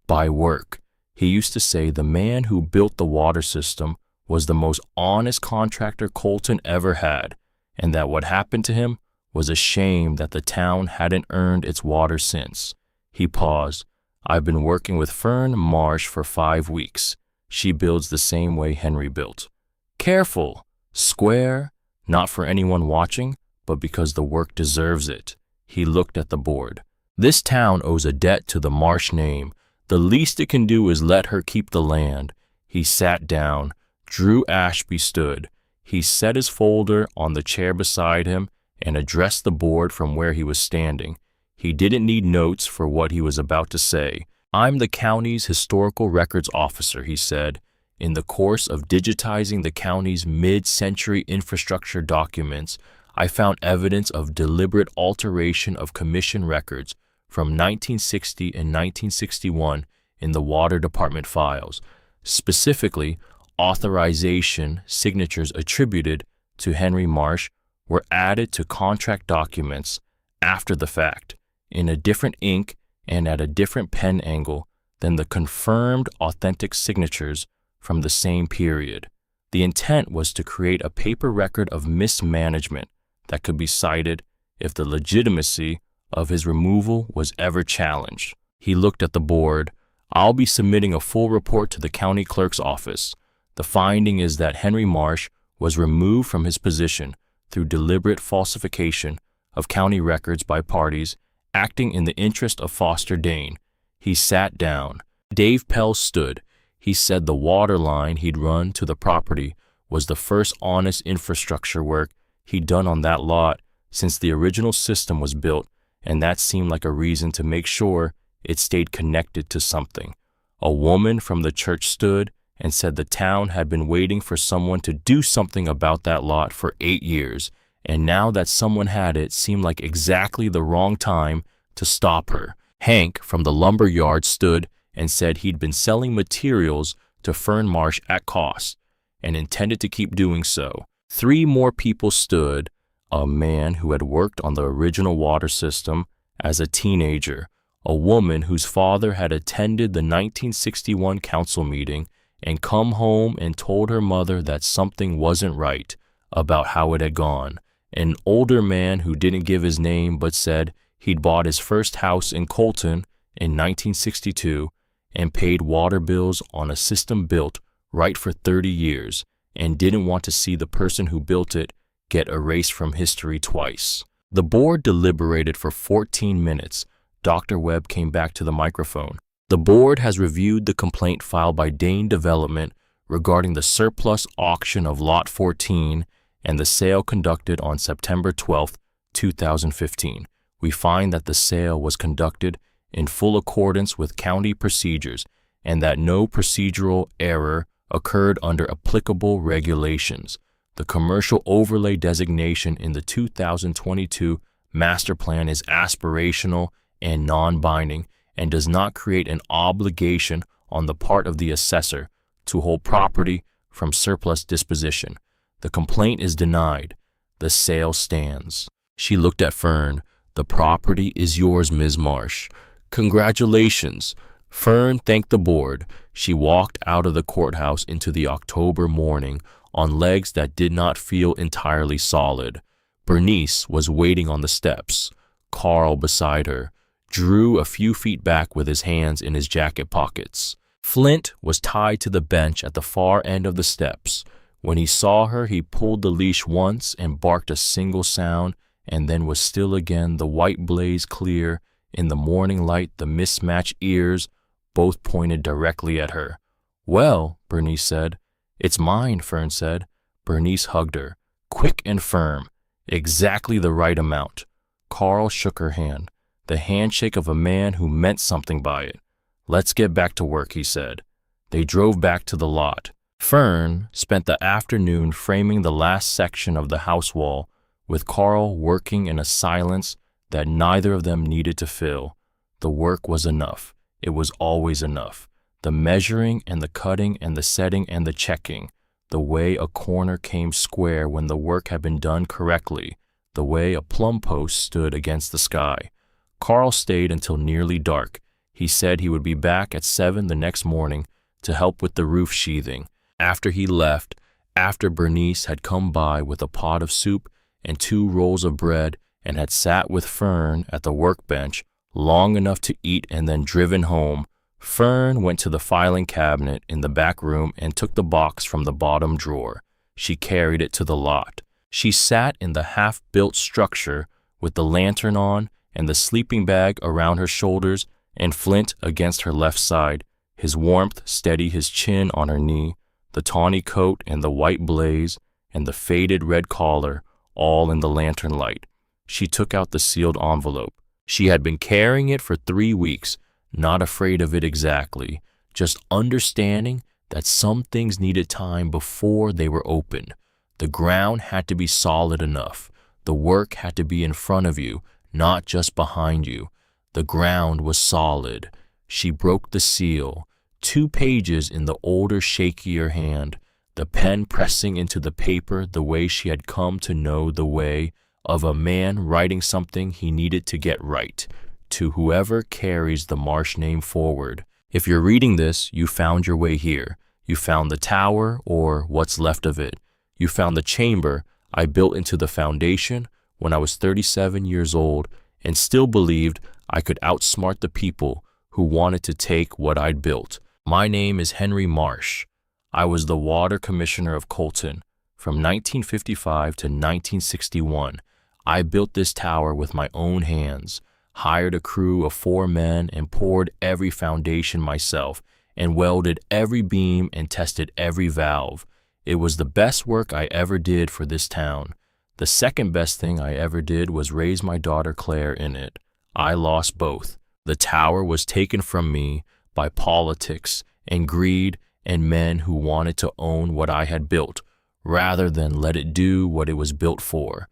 by work. He used to say the man who built the water system was the most honest contractor Colton ever had, and that what happened to him was a shame that the town hadn't earned its water since. He paused. "I've been working with Fern Marsh for 5 weeks. She builds the same way Henry built. Careful, square, not for anyone watching, but because the work deserves it." He looked at the board. "This town owes a debt to the Marsh name. The least it can do is let her keep the land." He sat down. Drew Ashby stood. He set his folder on the chair beside him and addressed the board from where he was standing. He didn't need notes for what he was about to say. "I'm the county's historical records officer," he said. "In the course of digitizing the county's mid-century infrastructure documents, I found evidence of deliberate alteration of commission records from 1960 and 1961 in the Water Department files, specifically authorization signatures attributed to Henry Marsh were added to contract documents after the fact, in a different ink and at a different pen angle than the confirmed authentic signatures from the same period. The intent was to create a paper record of mismanagement that could be cited if the legitimacy of his removal was ever challenged." He looked at the board. "I'll be submitting a full report to the county clerk's office. The finding is that Henry Marsh was removed from his position through deliberate falsification of county records by parties acting in the interest of Foster Dane." He sat down. Dave Pell stood. He said the water line he'd run to the property was the first honest infrastructure work he'd done on that lot since the original system was built, and that seemed like a reason to make sure it stayed connected to something. A woman from the church stood and said the town had been waiting for someone to do something about that lot for 8 years, and now that someone had it seemed like exactly the wrong time to stop her. Hank from the lumber yard stood and said he'd been selling materials to Fern Marsh at cost and intended to keep doing so. 3 more people stood: a man who had worked on the original water system as a teenager, a woman whose father had attended the 1961 council meeting and come home and told her mother that something wasn't right about how it had gone, an older man who didn't give his name but said he'd bought his first house in Colton in 1962 and paid water bills on a system built right for 30 years and didn't want to see the person who built it get erased from history twice. The board deliberated for 14 minutes. Dr. Webb came back to the microphone. "The board has reviewed the complaint filed by Dane Development regarding the surplus auction of Lot 14 and the sale conducted on September 12, 2015. We find that the sale was conducted in full accordance with county procedures and that no procedural error occurred under applicable regulations. The commercial overlay designation in the 2022 master plan is aspirational and non-binding and does not create an obligation on the part of the assessor to hold property from surplus disposition. The complaint is denied. The sale stands." She looked at Fern. "The property is yours, Ms. Marsh." "Congratulations." Fern thanked the board. She walked out of the courthouse into the October morning on legs that did not feel entirely solid. Bernice was waiting on the steps, Carl beside her, Drew a few feet back with his hands in his jacket pockets. Flint was tied to the bench at the far end of the steps. When he saw her, he pulled the leash once and barked a single sound, and then was still again, the white blaze clear. In the morning light, the mismatched ears both pointed directly at her. "Well," Bernice said. "It's mine," Fern said. Bernice hugged her, quick and firm, exactly the right amount. Carl shook her hand, the handshake of a man who meant something by it. "Let's get back to work," he said. They drove back to the lot. Fern spent the afternoon framing the last section of the house wall, with Carl working in a silence that neither of them needed to fill. The work was enough. It was always enough. The measuring and the cutting and the setting and the checking, the way a corner came square when the work had been done correctly, the way a plumb post stood against the sky. Carl stayed until nearly dark. He said he would be back at 7 the next morning to help with the roof sheathing. After he left, after Bernice had come by with a pot of soup and 2 rolls of bread and had sat with Fern at the workbench long enough to eat and then driven home, Fern went to the filing cabinet in the back room and took the box from the bottom drawer. She carried it to the lot. She sat in the half-built structure with the lantern on and the sleeping bag around her shoulders and Flint against her left side, his warmth steady his chin on her knee, the tawny coat and the white blaze and the faded red collar, all in the lantern light. She took out the sealed envelope. She had been carrying it for 3 weeks, not afraid of it exactly, just understanding that some things needed time before they were opened. The ground had to be solid enough. The work had to be in front of you, not just behind you. The ground was solid. She broke the seal, 2 pages in the older, shakier hand, the pen pressing into the paper the way she had come to know the way of a man writing something he needed to get right, to whoever carries the Marsh name forward. If you're reading this, you found your way here. You found the tower, or what's left of it. You found the chamber I built into the foundation when I was 37 years old and still believed I could outsmart the people who wanted to take what I'd built. My name is Henry Marsh. I was the water commissioner of Colton from 1955 to 1961. I built this tower with my own hands, hired a crew of 4 men and poured every foundation myself and welded every beam and tested every valve. It was the best work I ever did for this town. The second best thing I ever did was raise my daughter Claire in it. I lost both. The tower was taken from me by politics and greed and men who wanted to own what I had built, rather than let it do what it was built for.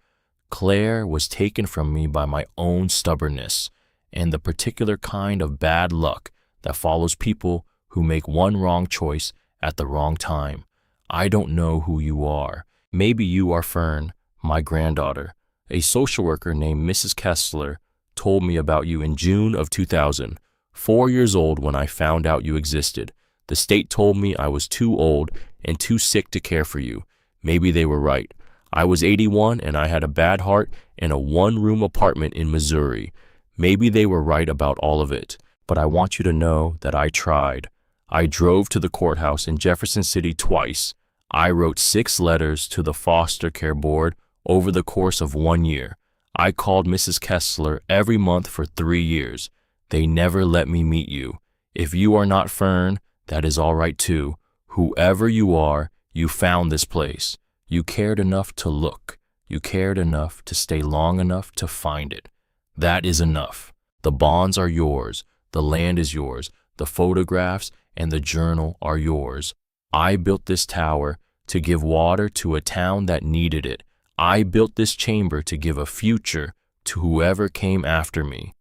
Claire was taken from me by my own stubbornness and the particular kind of bad luck that follows people who make one wrong choice at the wrong time. I don't know who you are. Maybe you are Fern, my granddaughter. A social worker named Mrs. Kessler told me about you in June of 2000, 4 years old when I found out you existed. The state told me I was too old and too sick to care for you. Maybe they were right. I was 81 and I had a bad heart in a 1-room apartment in Missouri. Maybe they were right about all of it, but I want you to know that I tried. I drove to the courthouse in Jefferson City twice. I wrote 6 letters to the foster care board over the course of 1 year. I called Mrs. Kessler every month for 3 years. They never let me meet you. If you are not Fern, that is all right too. Whoever you are, you found this place. You cared enough to look. You cared enough to stay long enough to find it. That is enough. The bonds are yours. The land is yours. The photographs and the journal are yours. I built this tower to give water to a town that needed it. I built this chamber to give a future to whoever came after me.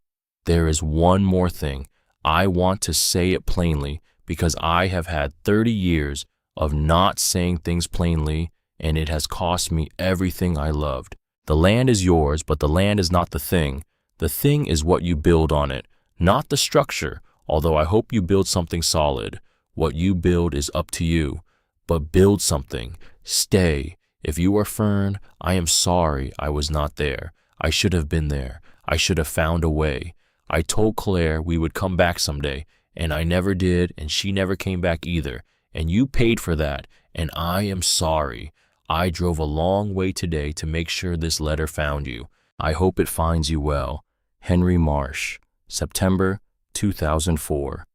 There is one more thing. I want to say it plainly because I have had 30 years of not saying things plainly, and it has cost me everything I loved. The land is yours, but the land is not the thing. The thing is what you build on it, not the structure, although I hope you build something solid. What you build is up to you, but build something. Stay. If you are Fern, I am sorry I was not there. I should have been there. I should have found a way. I told Claire we would come back someday, and I never did, and she never came back either, and you paid for that, and I am sorry. I drove a long way today to make sure this letter found you. I hope it finds you well. Henry Marsh, September 2004.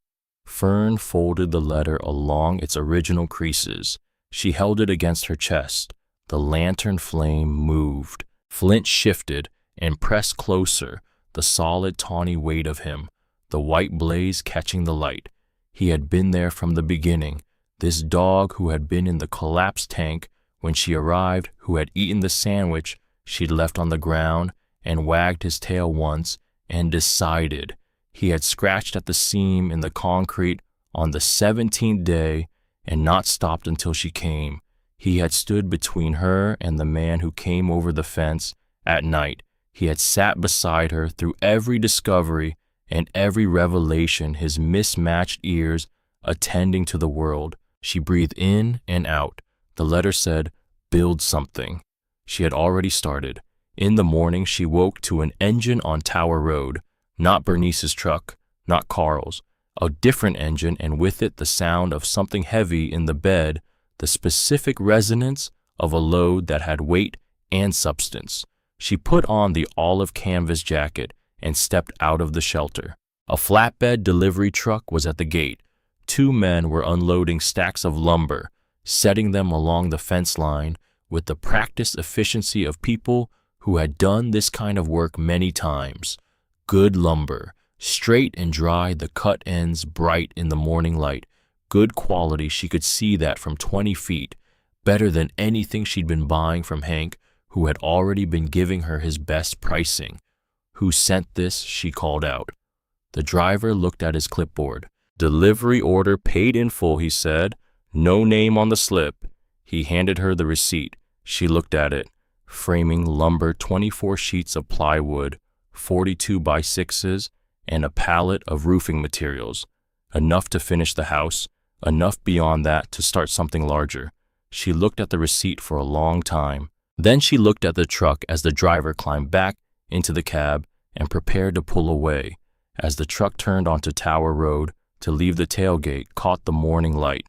Fern folded the letter along its original creases. She held it against her chest. The lantern flame moved. Flint shifted and pressed closer, the solid tawny weight of him, the white blaze catching the light. He had been there from the beginning. This dog who had been in the collapsed tank when she arrived, who had eaten the sandwich she'd left on the ground and wagged his tail once and decided. He had scratched at the seam in the concrete on the 17th day and not stopped until she came. He had stood between her and the man who came over the fence at night. He had sat beside her through every discovery and every revelation, his mismatched ears attending to the world. She breathed in and out. The letter said, "Build something." She had already started. In the morning, she woke to an engine on Tower Road, not Bernice's truck, not Carl's, a different engine, and with it the sound of something heavy in the bed, the specific resonance of a load that had weight and substance. She put on the olive canvas jacket and stepped out of the shelter. A flatbed delivery truck was at the gate. 2 men were unloading stacks of lumber, setting them along the fence line with the practiced efficiency of people who had done this kind of work many times. Good lumber, straight and dry, the cut ends bright in the morning light. Good quality, she could see that from 20 feet, better than anything she'd been buying from Hank, who had already been giving her his best pricing. "Who sent this?" she called out. The driver looked at his clipboard. "Delivery order paid in full," he said. "No name on the slip." He handed her the receipt. She looked at it. Framing lumber, 24 sheets of plywood, 42 by 6s, and a pallet of roofing materials. Enough to finish the house, enough beyond that to start something larger. She looked at the receipt for a long time. Then she looked at the truck as the driver climbed back into the cab and prepared to pull away. As the truck turned onto Tower Road to leave the tailgate, caught the morning light.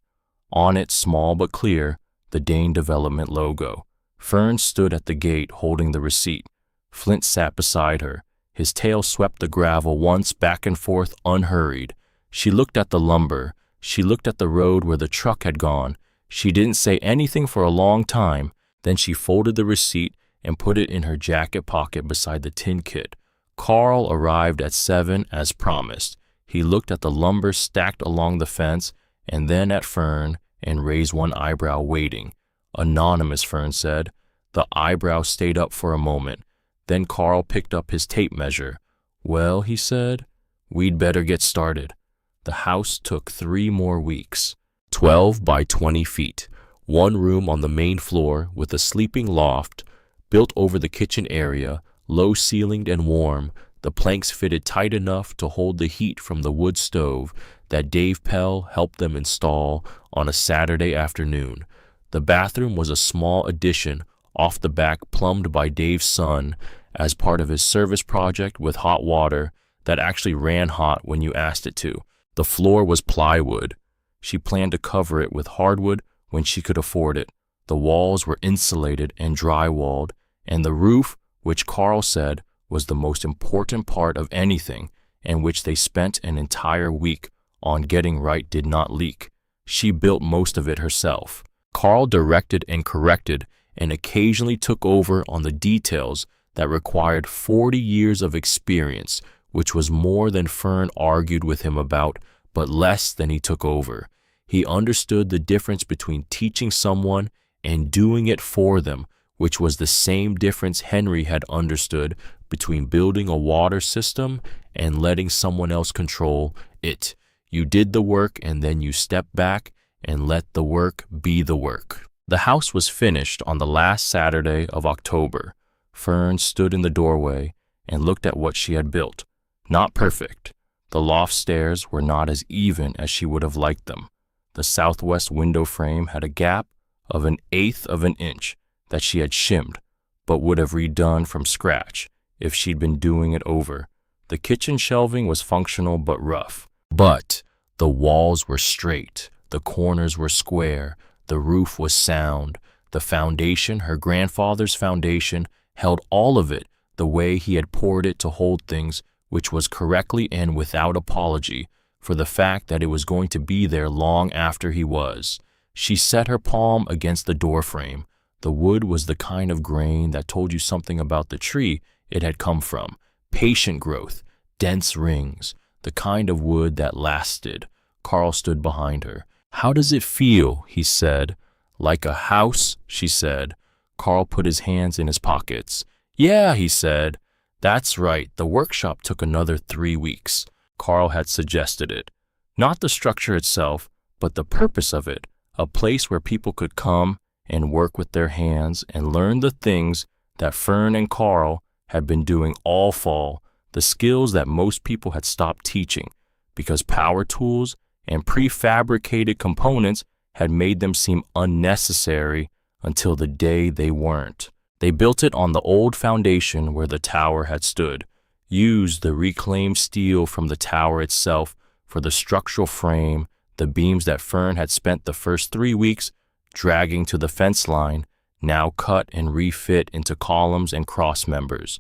On it, small but clear, the Dane Development logo. Fern stood at the gate holding the receipt. Flint sat beside her. His tail swept the gravel once back and forth unhurried. She looked at the lumber. She looked at the road where the truck had gone. She didn't say anything for a long time. Then she folded the receipt and put it in her jacket pocket beside the tin kit. Carl arrived at 7 as promised. He looked at the lumber stacked along the fence and then at Fern and raised one eyebrow, waiting. "Anonymous," Fern said. The eyebrow stayed up for a moment. Then Carl picked up his tape measure. "Well," he said, "we'd better get started." The house took 3 more weeks. 12 by 20 feet. 1 room on the main floor with a sleeping loft built over the kitchen area, low-ceilinged and warm. The planks fitted tight enough to hold the heat from the wood stove that Dave Pell helped them install on a Saturday afternoon. The bathroom was a small addition off the back, plumbed by Dave's son as part of his service project with hot water that actually ran hot when you asked it to. The floor was plywood. She planned to cover it with hardwood when she could afford it. The walls were insulated and drywalled, and the roof, which Carl said was the most important part of anything and which they spent an entire week on getting right, did not leak. She built most of it herself. Carl directed and corrected and occasionally took over on the details that required 40 years of experience, which was more than Fern argued with him about, but less than he took over. He understood the difference between teaching someone and doing it for them, which was the same difference Henry had understood between building a water system and letting someone else control it. You did the work and then you stepped back and let the work be the work. The house was finished on the last Saturday of October. Fern stood in the doorway and looked at what she had built. Not perfect. The loft stairs were not as even as she would have liked them. The southwest window frame had a gap of 1/8 of an inch that she had shimmed, but would have redone from scratch if she'd been doing it over. The kitchen shelving was functional but rough. But the walls were straight, the corners were square, the roof was sound. The foundation, her grandfather's foundation, held all of it the way he had poured it to hold things, which was correctly and without apology for the fact that it was going to be there long after he was. She set her palm against the doorframe. The wood was the kind of grain that told you something about the tree it had come from. Patient growth, dense rings, the kind of wood that lasted. Carl stood behind her. "How does it feel?" he said. "Like a house," she said. Carl put his hands in his pockets. "Yeah," he said. "That's right. The workshop took another 3 weeks." Carl had suggested it. Not the structure itself, but the purpose of it. A place where people could come and work with their hands and learn the things that Fern and Carl had been doing all fall, the skills that most people had stopped teaching because power tools and prefabricated components had made them seem unnecessary until the day they weren't. They built it on the old foundation where the tower had stood, used the reclaimed steel from the tower itself for the structural frame, the beams that Fern had spent the first 3 weeks dragging to the fence line, now cut and refit into columns and cross members.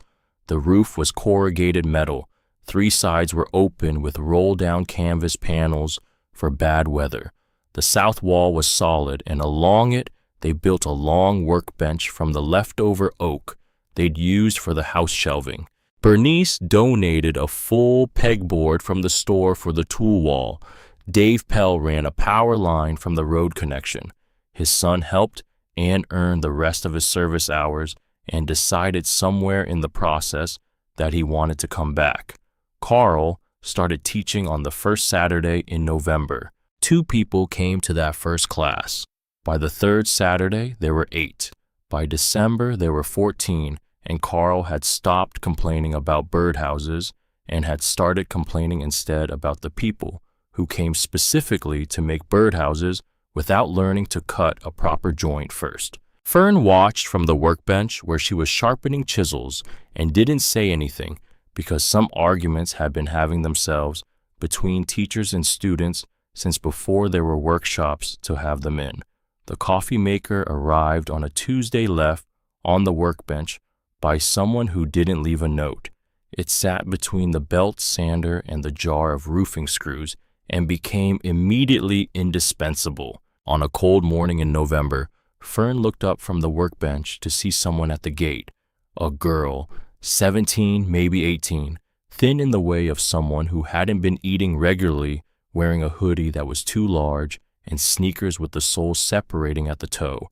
The roof was corrugated metal. 3 sides were open with roll-down canvas panels for bad weather. The south wall was solid, and along it they built a long workbench from the leftover oak they'd used for the house shelving. Bernice donated a full pegboard from the store for the tool wall. Dave Pell ran a power line from the road connection. His son helped and earned the rest of his service hours and decided somewhere in the process that he wanted to come back. Carl started teaching on the first Saturday in November. 2 people came to that first class. By the third Saturday, there were 8. By December, there were 14, and Carl had stopped complaining about birdhouses and had started complaining instead about the people who came specifically to make birdhouses without learning to cut a proper joint first. Fern watched from the workbench where she was sharpening chisels and didn't say anything because some arguments had been having themselves between teachers and students since before there were workshops to have them in. The coffee maker arrived on a Tuesday left on the workbench by someone who didn't leave a note. It sat between the belt sander and the jar of roofing screws and became immediately indispensable. On a cold morning in November, Fern looked up from the workbench to see someone at the gate. A girl, 17, maybe 18, thin in the way of someone who hadn't been eating regularly, wearing a hoodie that was too large and sneakers with the soles separating at the toe,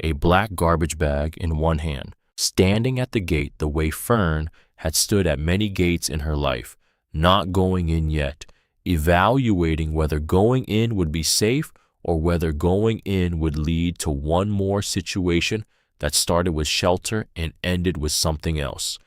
a black garbage bag in one hand, standing at the gate the way Fern had stood at many gates in her life, not going in yet, evaluating whether going in would be safe or whether going in would lead to one more situation that started with shelter and ended with something else.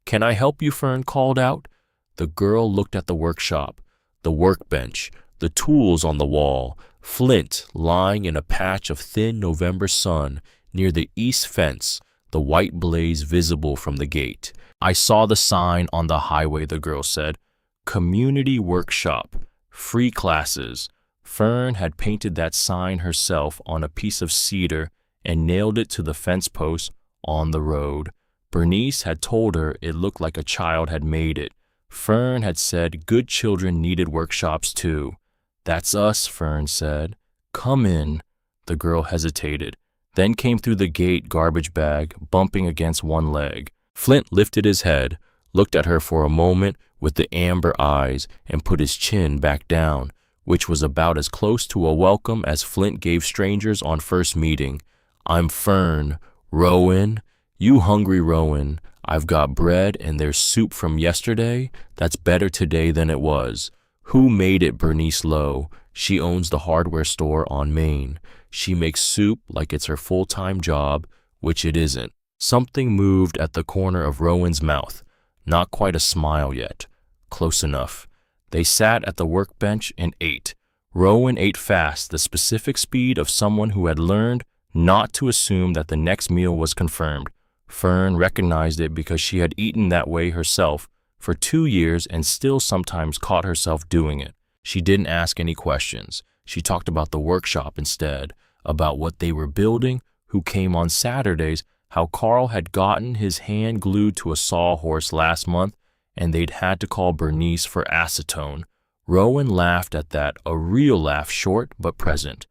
"Can I help you?" Fern called out. The girl looked at the workshop, the workbench, the tools on the wall, Flint lying in a patch of thin November sun near the east fence, the white blaze visible from the gate. "I saw the sign on the highway," the girl said. "Community workshop, free classes." Fern had painted that sign herself on a piece of cedar and nailed it to the fence post on the road. Bernice had told her it looked like a child had made it. Fern had said good children needed workshops too. "That's us," Fern said. "Come in." The girl hesitated, then came through the gate garbage bag, bumping against one leg. Flint lifted his head, looked at her for a moment with the amber eyes, and put his chin back down, which was about as close to a welcome as Flint gave strangers on first meeting. "I'm Fern. Rowan? You hungry, Rowan? I've got bread and there's soup from yesterday that's better today than it was." "Who made it?" Bernice Lowe. She owns the hardware store on Main. She makes soup like it's her full-time job, which it isn't. Something moved at the corner of Rowan's mouth. Not quite a smile yet. Close enough. They sat at the workbench and ate. Rowan ate fast, the specific speed of someone who had learned not to assume that the next meal was confirmed. Fern recognized it because she had eaten that way herself for 2 years and still sometimes caught herself doing it. She didn't ask any questions. She talked about the workshop instead, about what they were building, who came on Saturdays, how Carl had gotten his hand glued to a sawhorse last month and they'd had to call Bernice for acetone. Rowan laughed at that, a real laugh, short but present.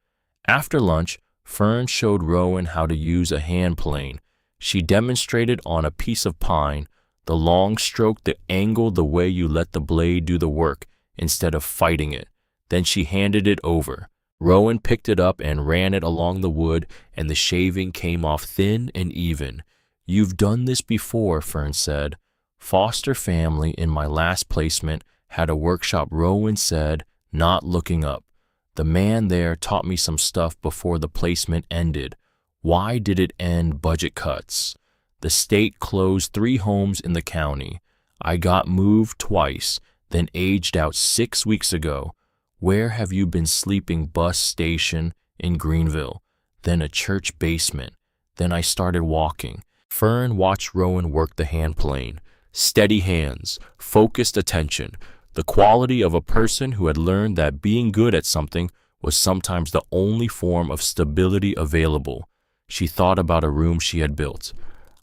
After lunch, Fern showed Rowan how to use a hand plane. She demonstrated on a piece of pine, the long stroke, the angle, the way you let the blade do the work instead of fighting it. Then she handed it over. Rowan picked it up and ran it along the wood, and the shaving came off thin and even. "You've done this before," Fern said. "Foster family in my last placement had a workshop," Rowan said, not looking up. "The man there taught me some stuff before the placement ended. Why did it end? Budget cuts. The state closed 3 homes in the county. I got moved twice, then aged out 6 weeks ago. Where have you been sleeping? Bus station in Greenville, then a church basement. Then I started walking." Fern watched Rowan work the hand plane. Steady hands, focused attention, the quality of a person who had learned that being good at something was sometimes the only form of stability available. She thought about a room she had built.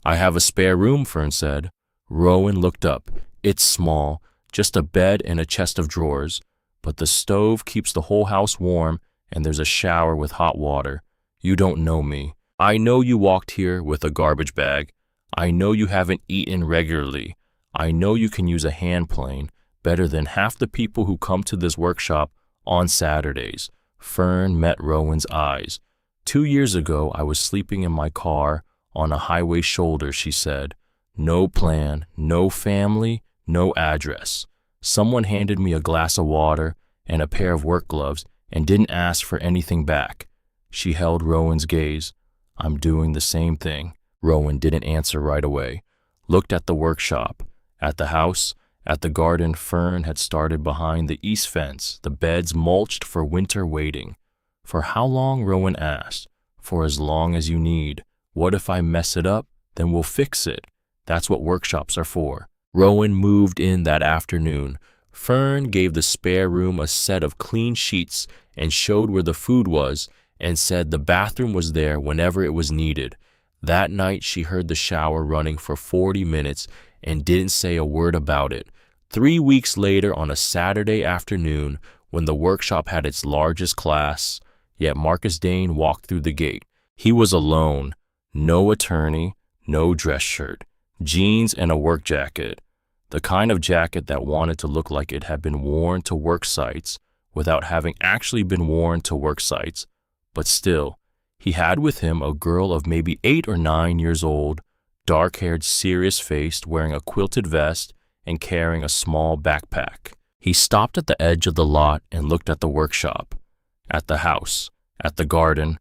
"I have a spare room," Fern said. Rowan looked up. "It's small, just a bed and a chest of drawers." but the stove keeps the whole house warm and there's a shower with hot water. You don't know me. I know you walked here with a garbage bag. I know you haven't eaten regularly. I know you can use a hand plane better than half the people who come to this workshop on Saturdays. Fern met Rowan's eyes. 2 years ago, I was sleeping in my car on a highway shoulder, she said. No plan, no family, no address. Someone handed me a glass of water and a pair of work gloves and didn't ask for anything back. She held Rowan's gaze. I'm doing the same thing. Rowan didn't answer right away. Looked at the workshop, at the house, at the garden. Fern had started behind the east fence, the beds mulched for winter waiting. For how long? Rowan asked. For as long as you need. What if I mess it up? Then we'll fix it. That's what workshops are for. Rowan moved in that afternoon. Fern gave the spare room a set of clean sheets and showed where the food was and said the bathroom was there whenever it was needed. That night she heard the shower running for 40 minutes and didn't say a word about it. 3 weeks later, on a Saturday afternoon, when the workshop had its largest class, yet Marcus Dane walked through the gate. He was alone. No attorney, no dress shirt, jeans and a work jacket. The kind of jacket that wanted to look like it had been worn to work sites without having actually been worn to work sites. But still, he had with him a girl of maybe 8 or 9 years old, dark-haired, serious-faced, wearing a quilted vest and carrying a small backpack. He stopped at the edge of the lot and looked at the workshop, at the house, at the garden,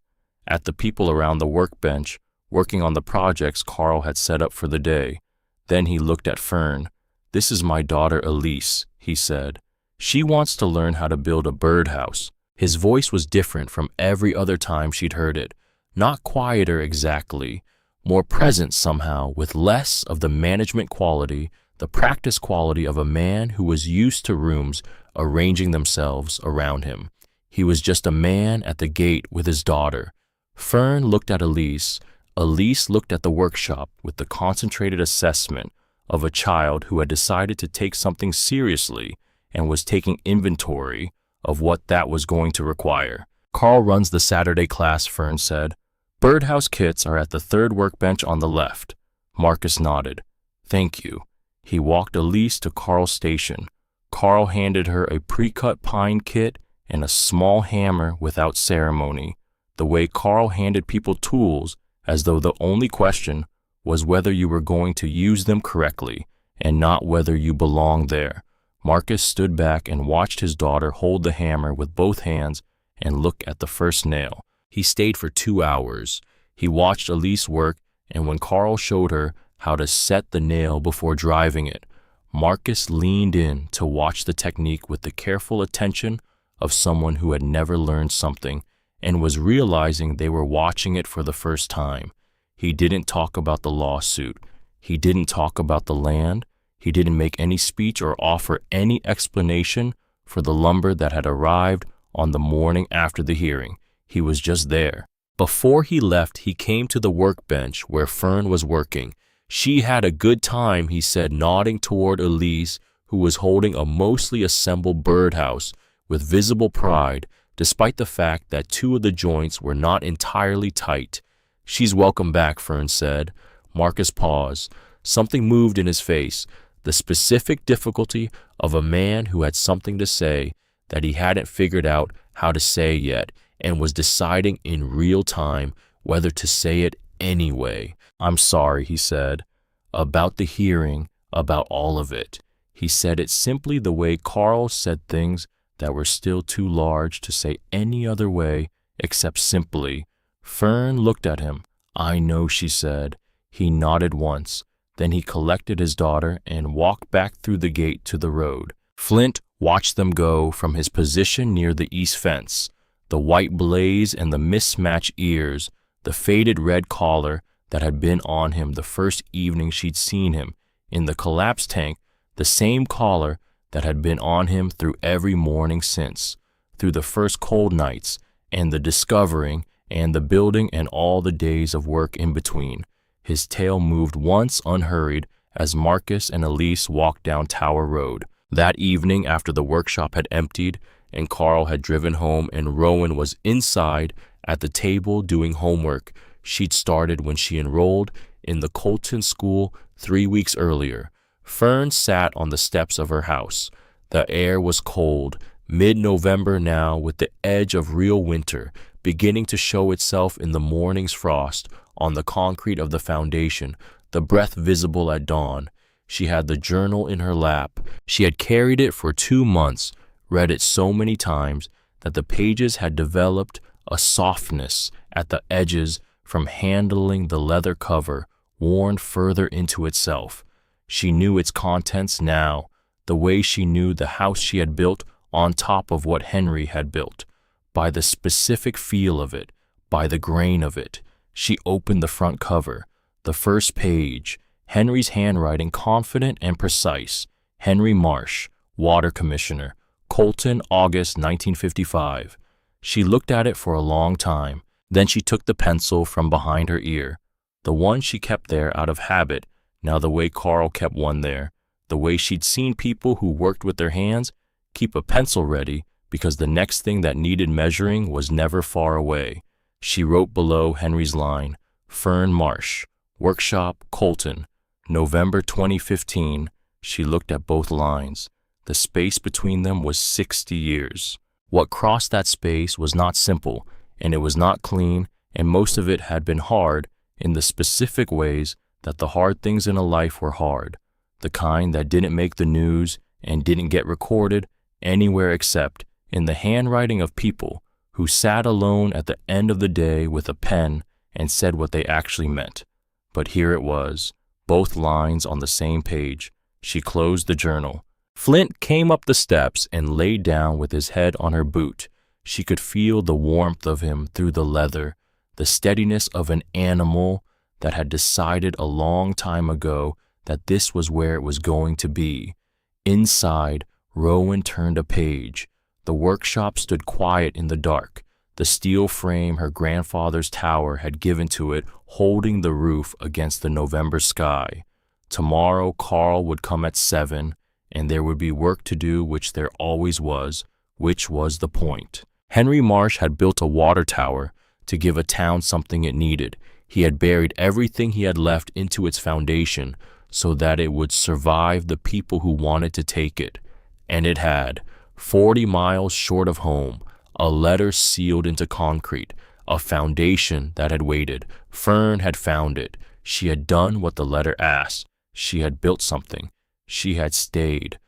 at the people around the workbench working on the projects Carl had set up for the day. Then he looked at Fern. This is my daughter Elise, he said. She wants to learn how to build a birdhouse. His voice was different from every other time she'd heard it. Not quieter exactly, more present somehow, with less of the management quality, the practice quality of a man who was used to rooms arranging themselves around him. He was just a man at the gate with his daughter. Fern looked at Elise. Elise looked at the workshop with the concentrated assessment of a child who had decided to take something seriously and was taking inventory of what that was going to require. Carl runs the Saturday class, Fern said. Birdhouse kits are at the third workbench on the left. Marcus nodded. Thank you. He walked Elise to Carl's station. Carl handed her a pre-cut pine kit and a small hammer without ceremony, the way Carl handed people tools as though the only question was whether you were going to use them correctly and not whether you belonged there. Marcus stood back and watched his daughter hold the hammer with both hands and look at the first nail. He stayed for 2 hours. He watched Elise work, and when Carl showed her how to set the nail before driving it, Marcus leaned in to watch the technique with the careful attention of someone who had never learned something and was realizing they were watching it for the first time. He didn't talk about the lawsuit. He didn't talk about the land. He didn't make any speech or offer any explanation for the lumber that had arrived on the morning after the hearing. He was just there. Before he left, he came to the workbench where Fern was working. She had a good time, he said, nodding toward Elise, who was holding a mostly assembled birdhouse with visible pride, despite the fact that 2 of the joints were not entirely tight. She's welcome back, Fern said. Marcus paused. Something moved in his face, the specific difficulty of a man who had something to say that he hadn't figured out how to say yet and was deciding in real time whether to say it anyway. I'm sorry, he said, about the hearing, about all of it. He said it simply the way Carl said things that were still too large to say any other way except simply. Fern looked at him. I know, she said. He nodded once. Then he collected his daughter and walked back through the gate to the road. Flint watched them go from his position near the east fence. The white blaze and the mismatched ears, the faded red collar that had been on him the first evening she'd seen him in the collapse tank, the same collar that had been on him through every morning since, through the first cold nights, and the discovering, and the building, and all the days of work in between. His tail moved once unhurried as Marcus and Elise walked down Tower Road. That evening, after the workshop had emptied and Carl had driven home and Rowan was inside at the table doing homework she'd started when she enrolled in the Colton school 3 weeks earlier, Fern sat on the steps of her house. The air was cold, mid-November now, with the edge of real winter beginning to show itself in the morning's frost on the concrete of the foundation, the breath visible at dawn. She had the journal in her lap. She had carried it for 2 months, read it so many times that the pages had developed a softness at the edges from handling the leather cover, worn further into itself. She knew its contents now, the way she knew the house she had built on top of what Henry had built, by the specific feel of it, by the grain of it. She opened the front cover, the first page, Henry's handwriting confident and precise. Henry Marsh, Water Commissioner, Colton, August 1955. She looked at it for a long time. Then she took the pencil from behind her ear, the one she kept there out of habit, now the way Carl kept one there, the way she'd seen people who worked with their hands keep a pencil ready because the next thing that needed measuring was never far away. She wrote below Henry's line, Fern Marsh, Workshop, Colton, November 2015. She looked at both lines. The space between them was 60 years. What crossed that space was not simple, and it was not clean, and most of it had been hard in the specific ways that the hard things in a life were hard, the kind that didn't make the news and didn't get recorded anywhere except in the handwriting of people who sat alone at the end of the day with a pen and said what they actually meant. But here it was, both lines on the same page. She closed the journal. Flint came up the steps and laid down with his head on her boot. She could feel the warmth of him through the leather, the steadiness of an animal that had decided a long time ago that this was where it was going to be. Inside, Rowan turned a page. The workshop stood quiet in the dark, the steel frame her grandfather's tower had given to it holding the roof against the November sky. Tomorrow Carl would come at 7, and there would be work to do, which there always was, which was the point. Henry Marsh had built a water tower to give a town something it needed. He had buried everything he had left into its foundation so that it would survive the people who wanted to take it. And it had, 40 miles short of home, a letter sealed into concrete, a foundation that had waited. Fern had found it. She had done what the letter asked. She had built something. She had stayed.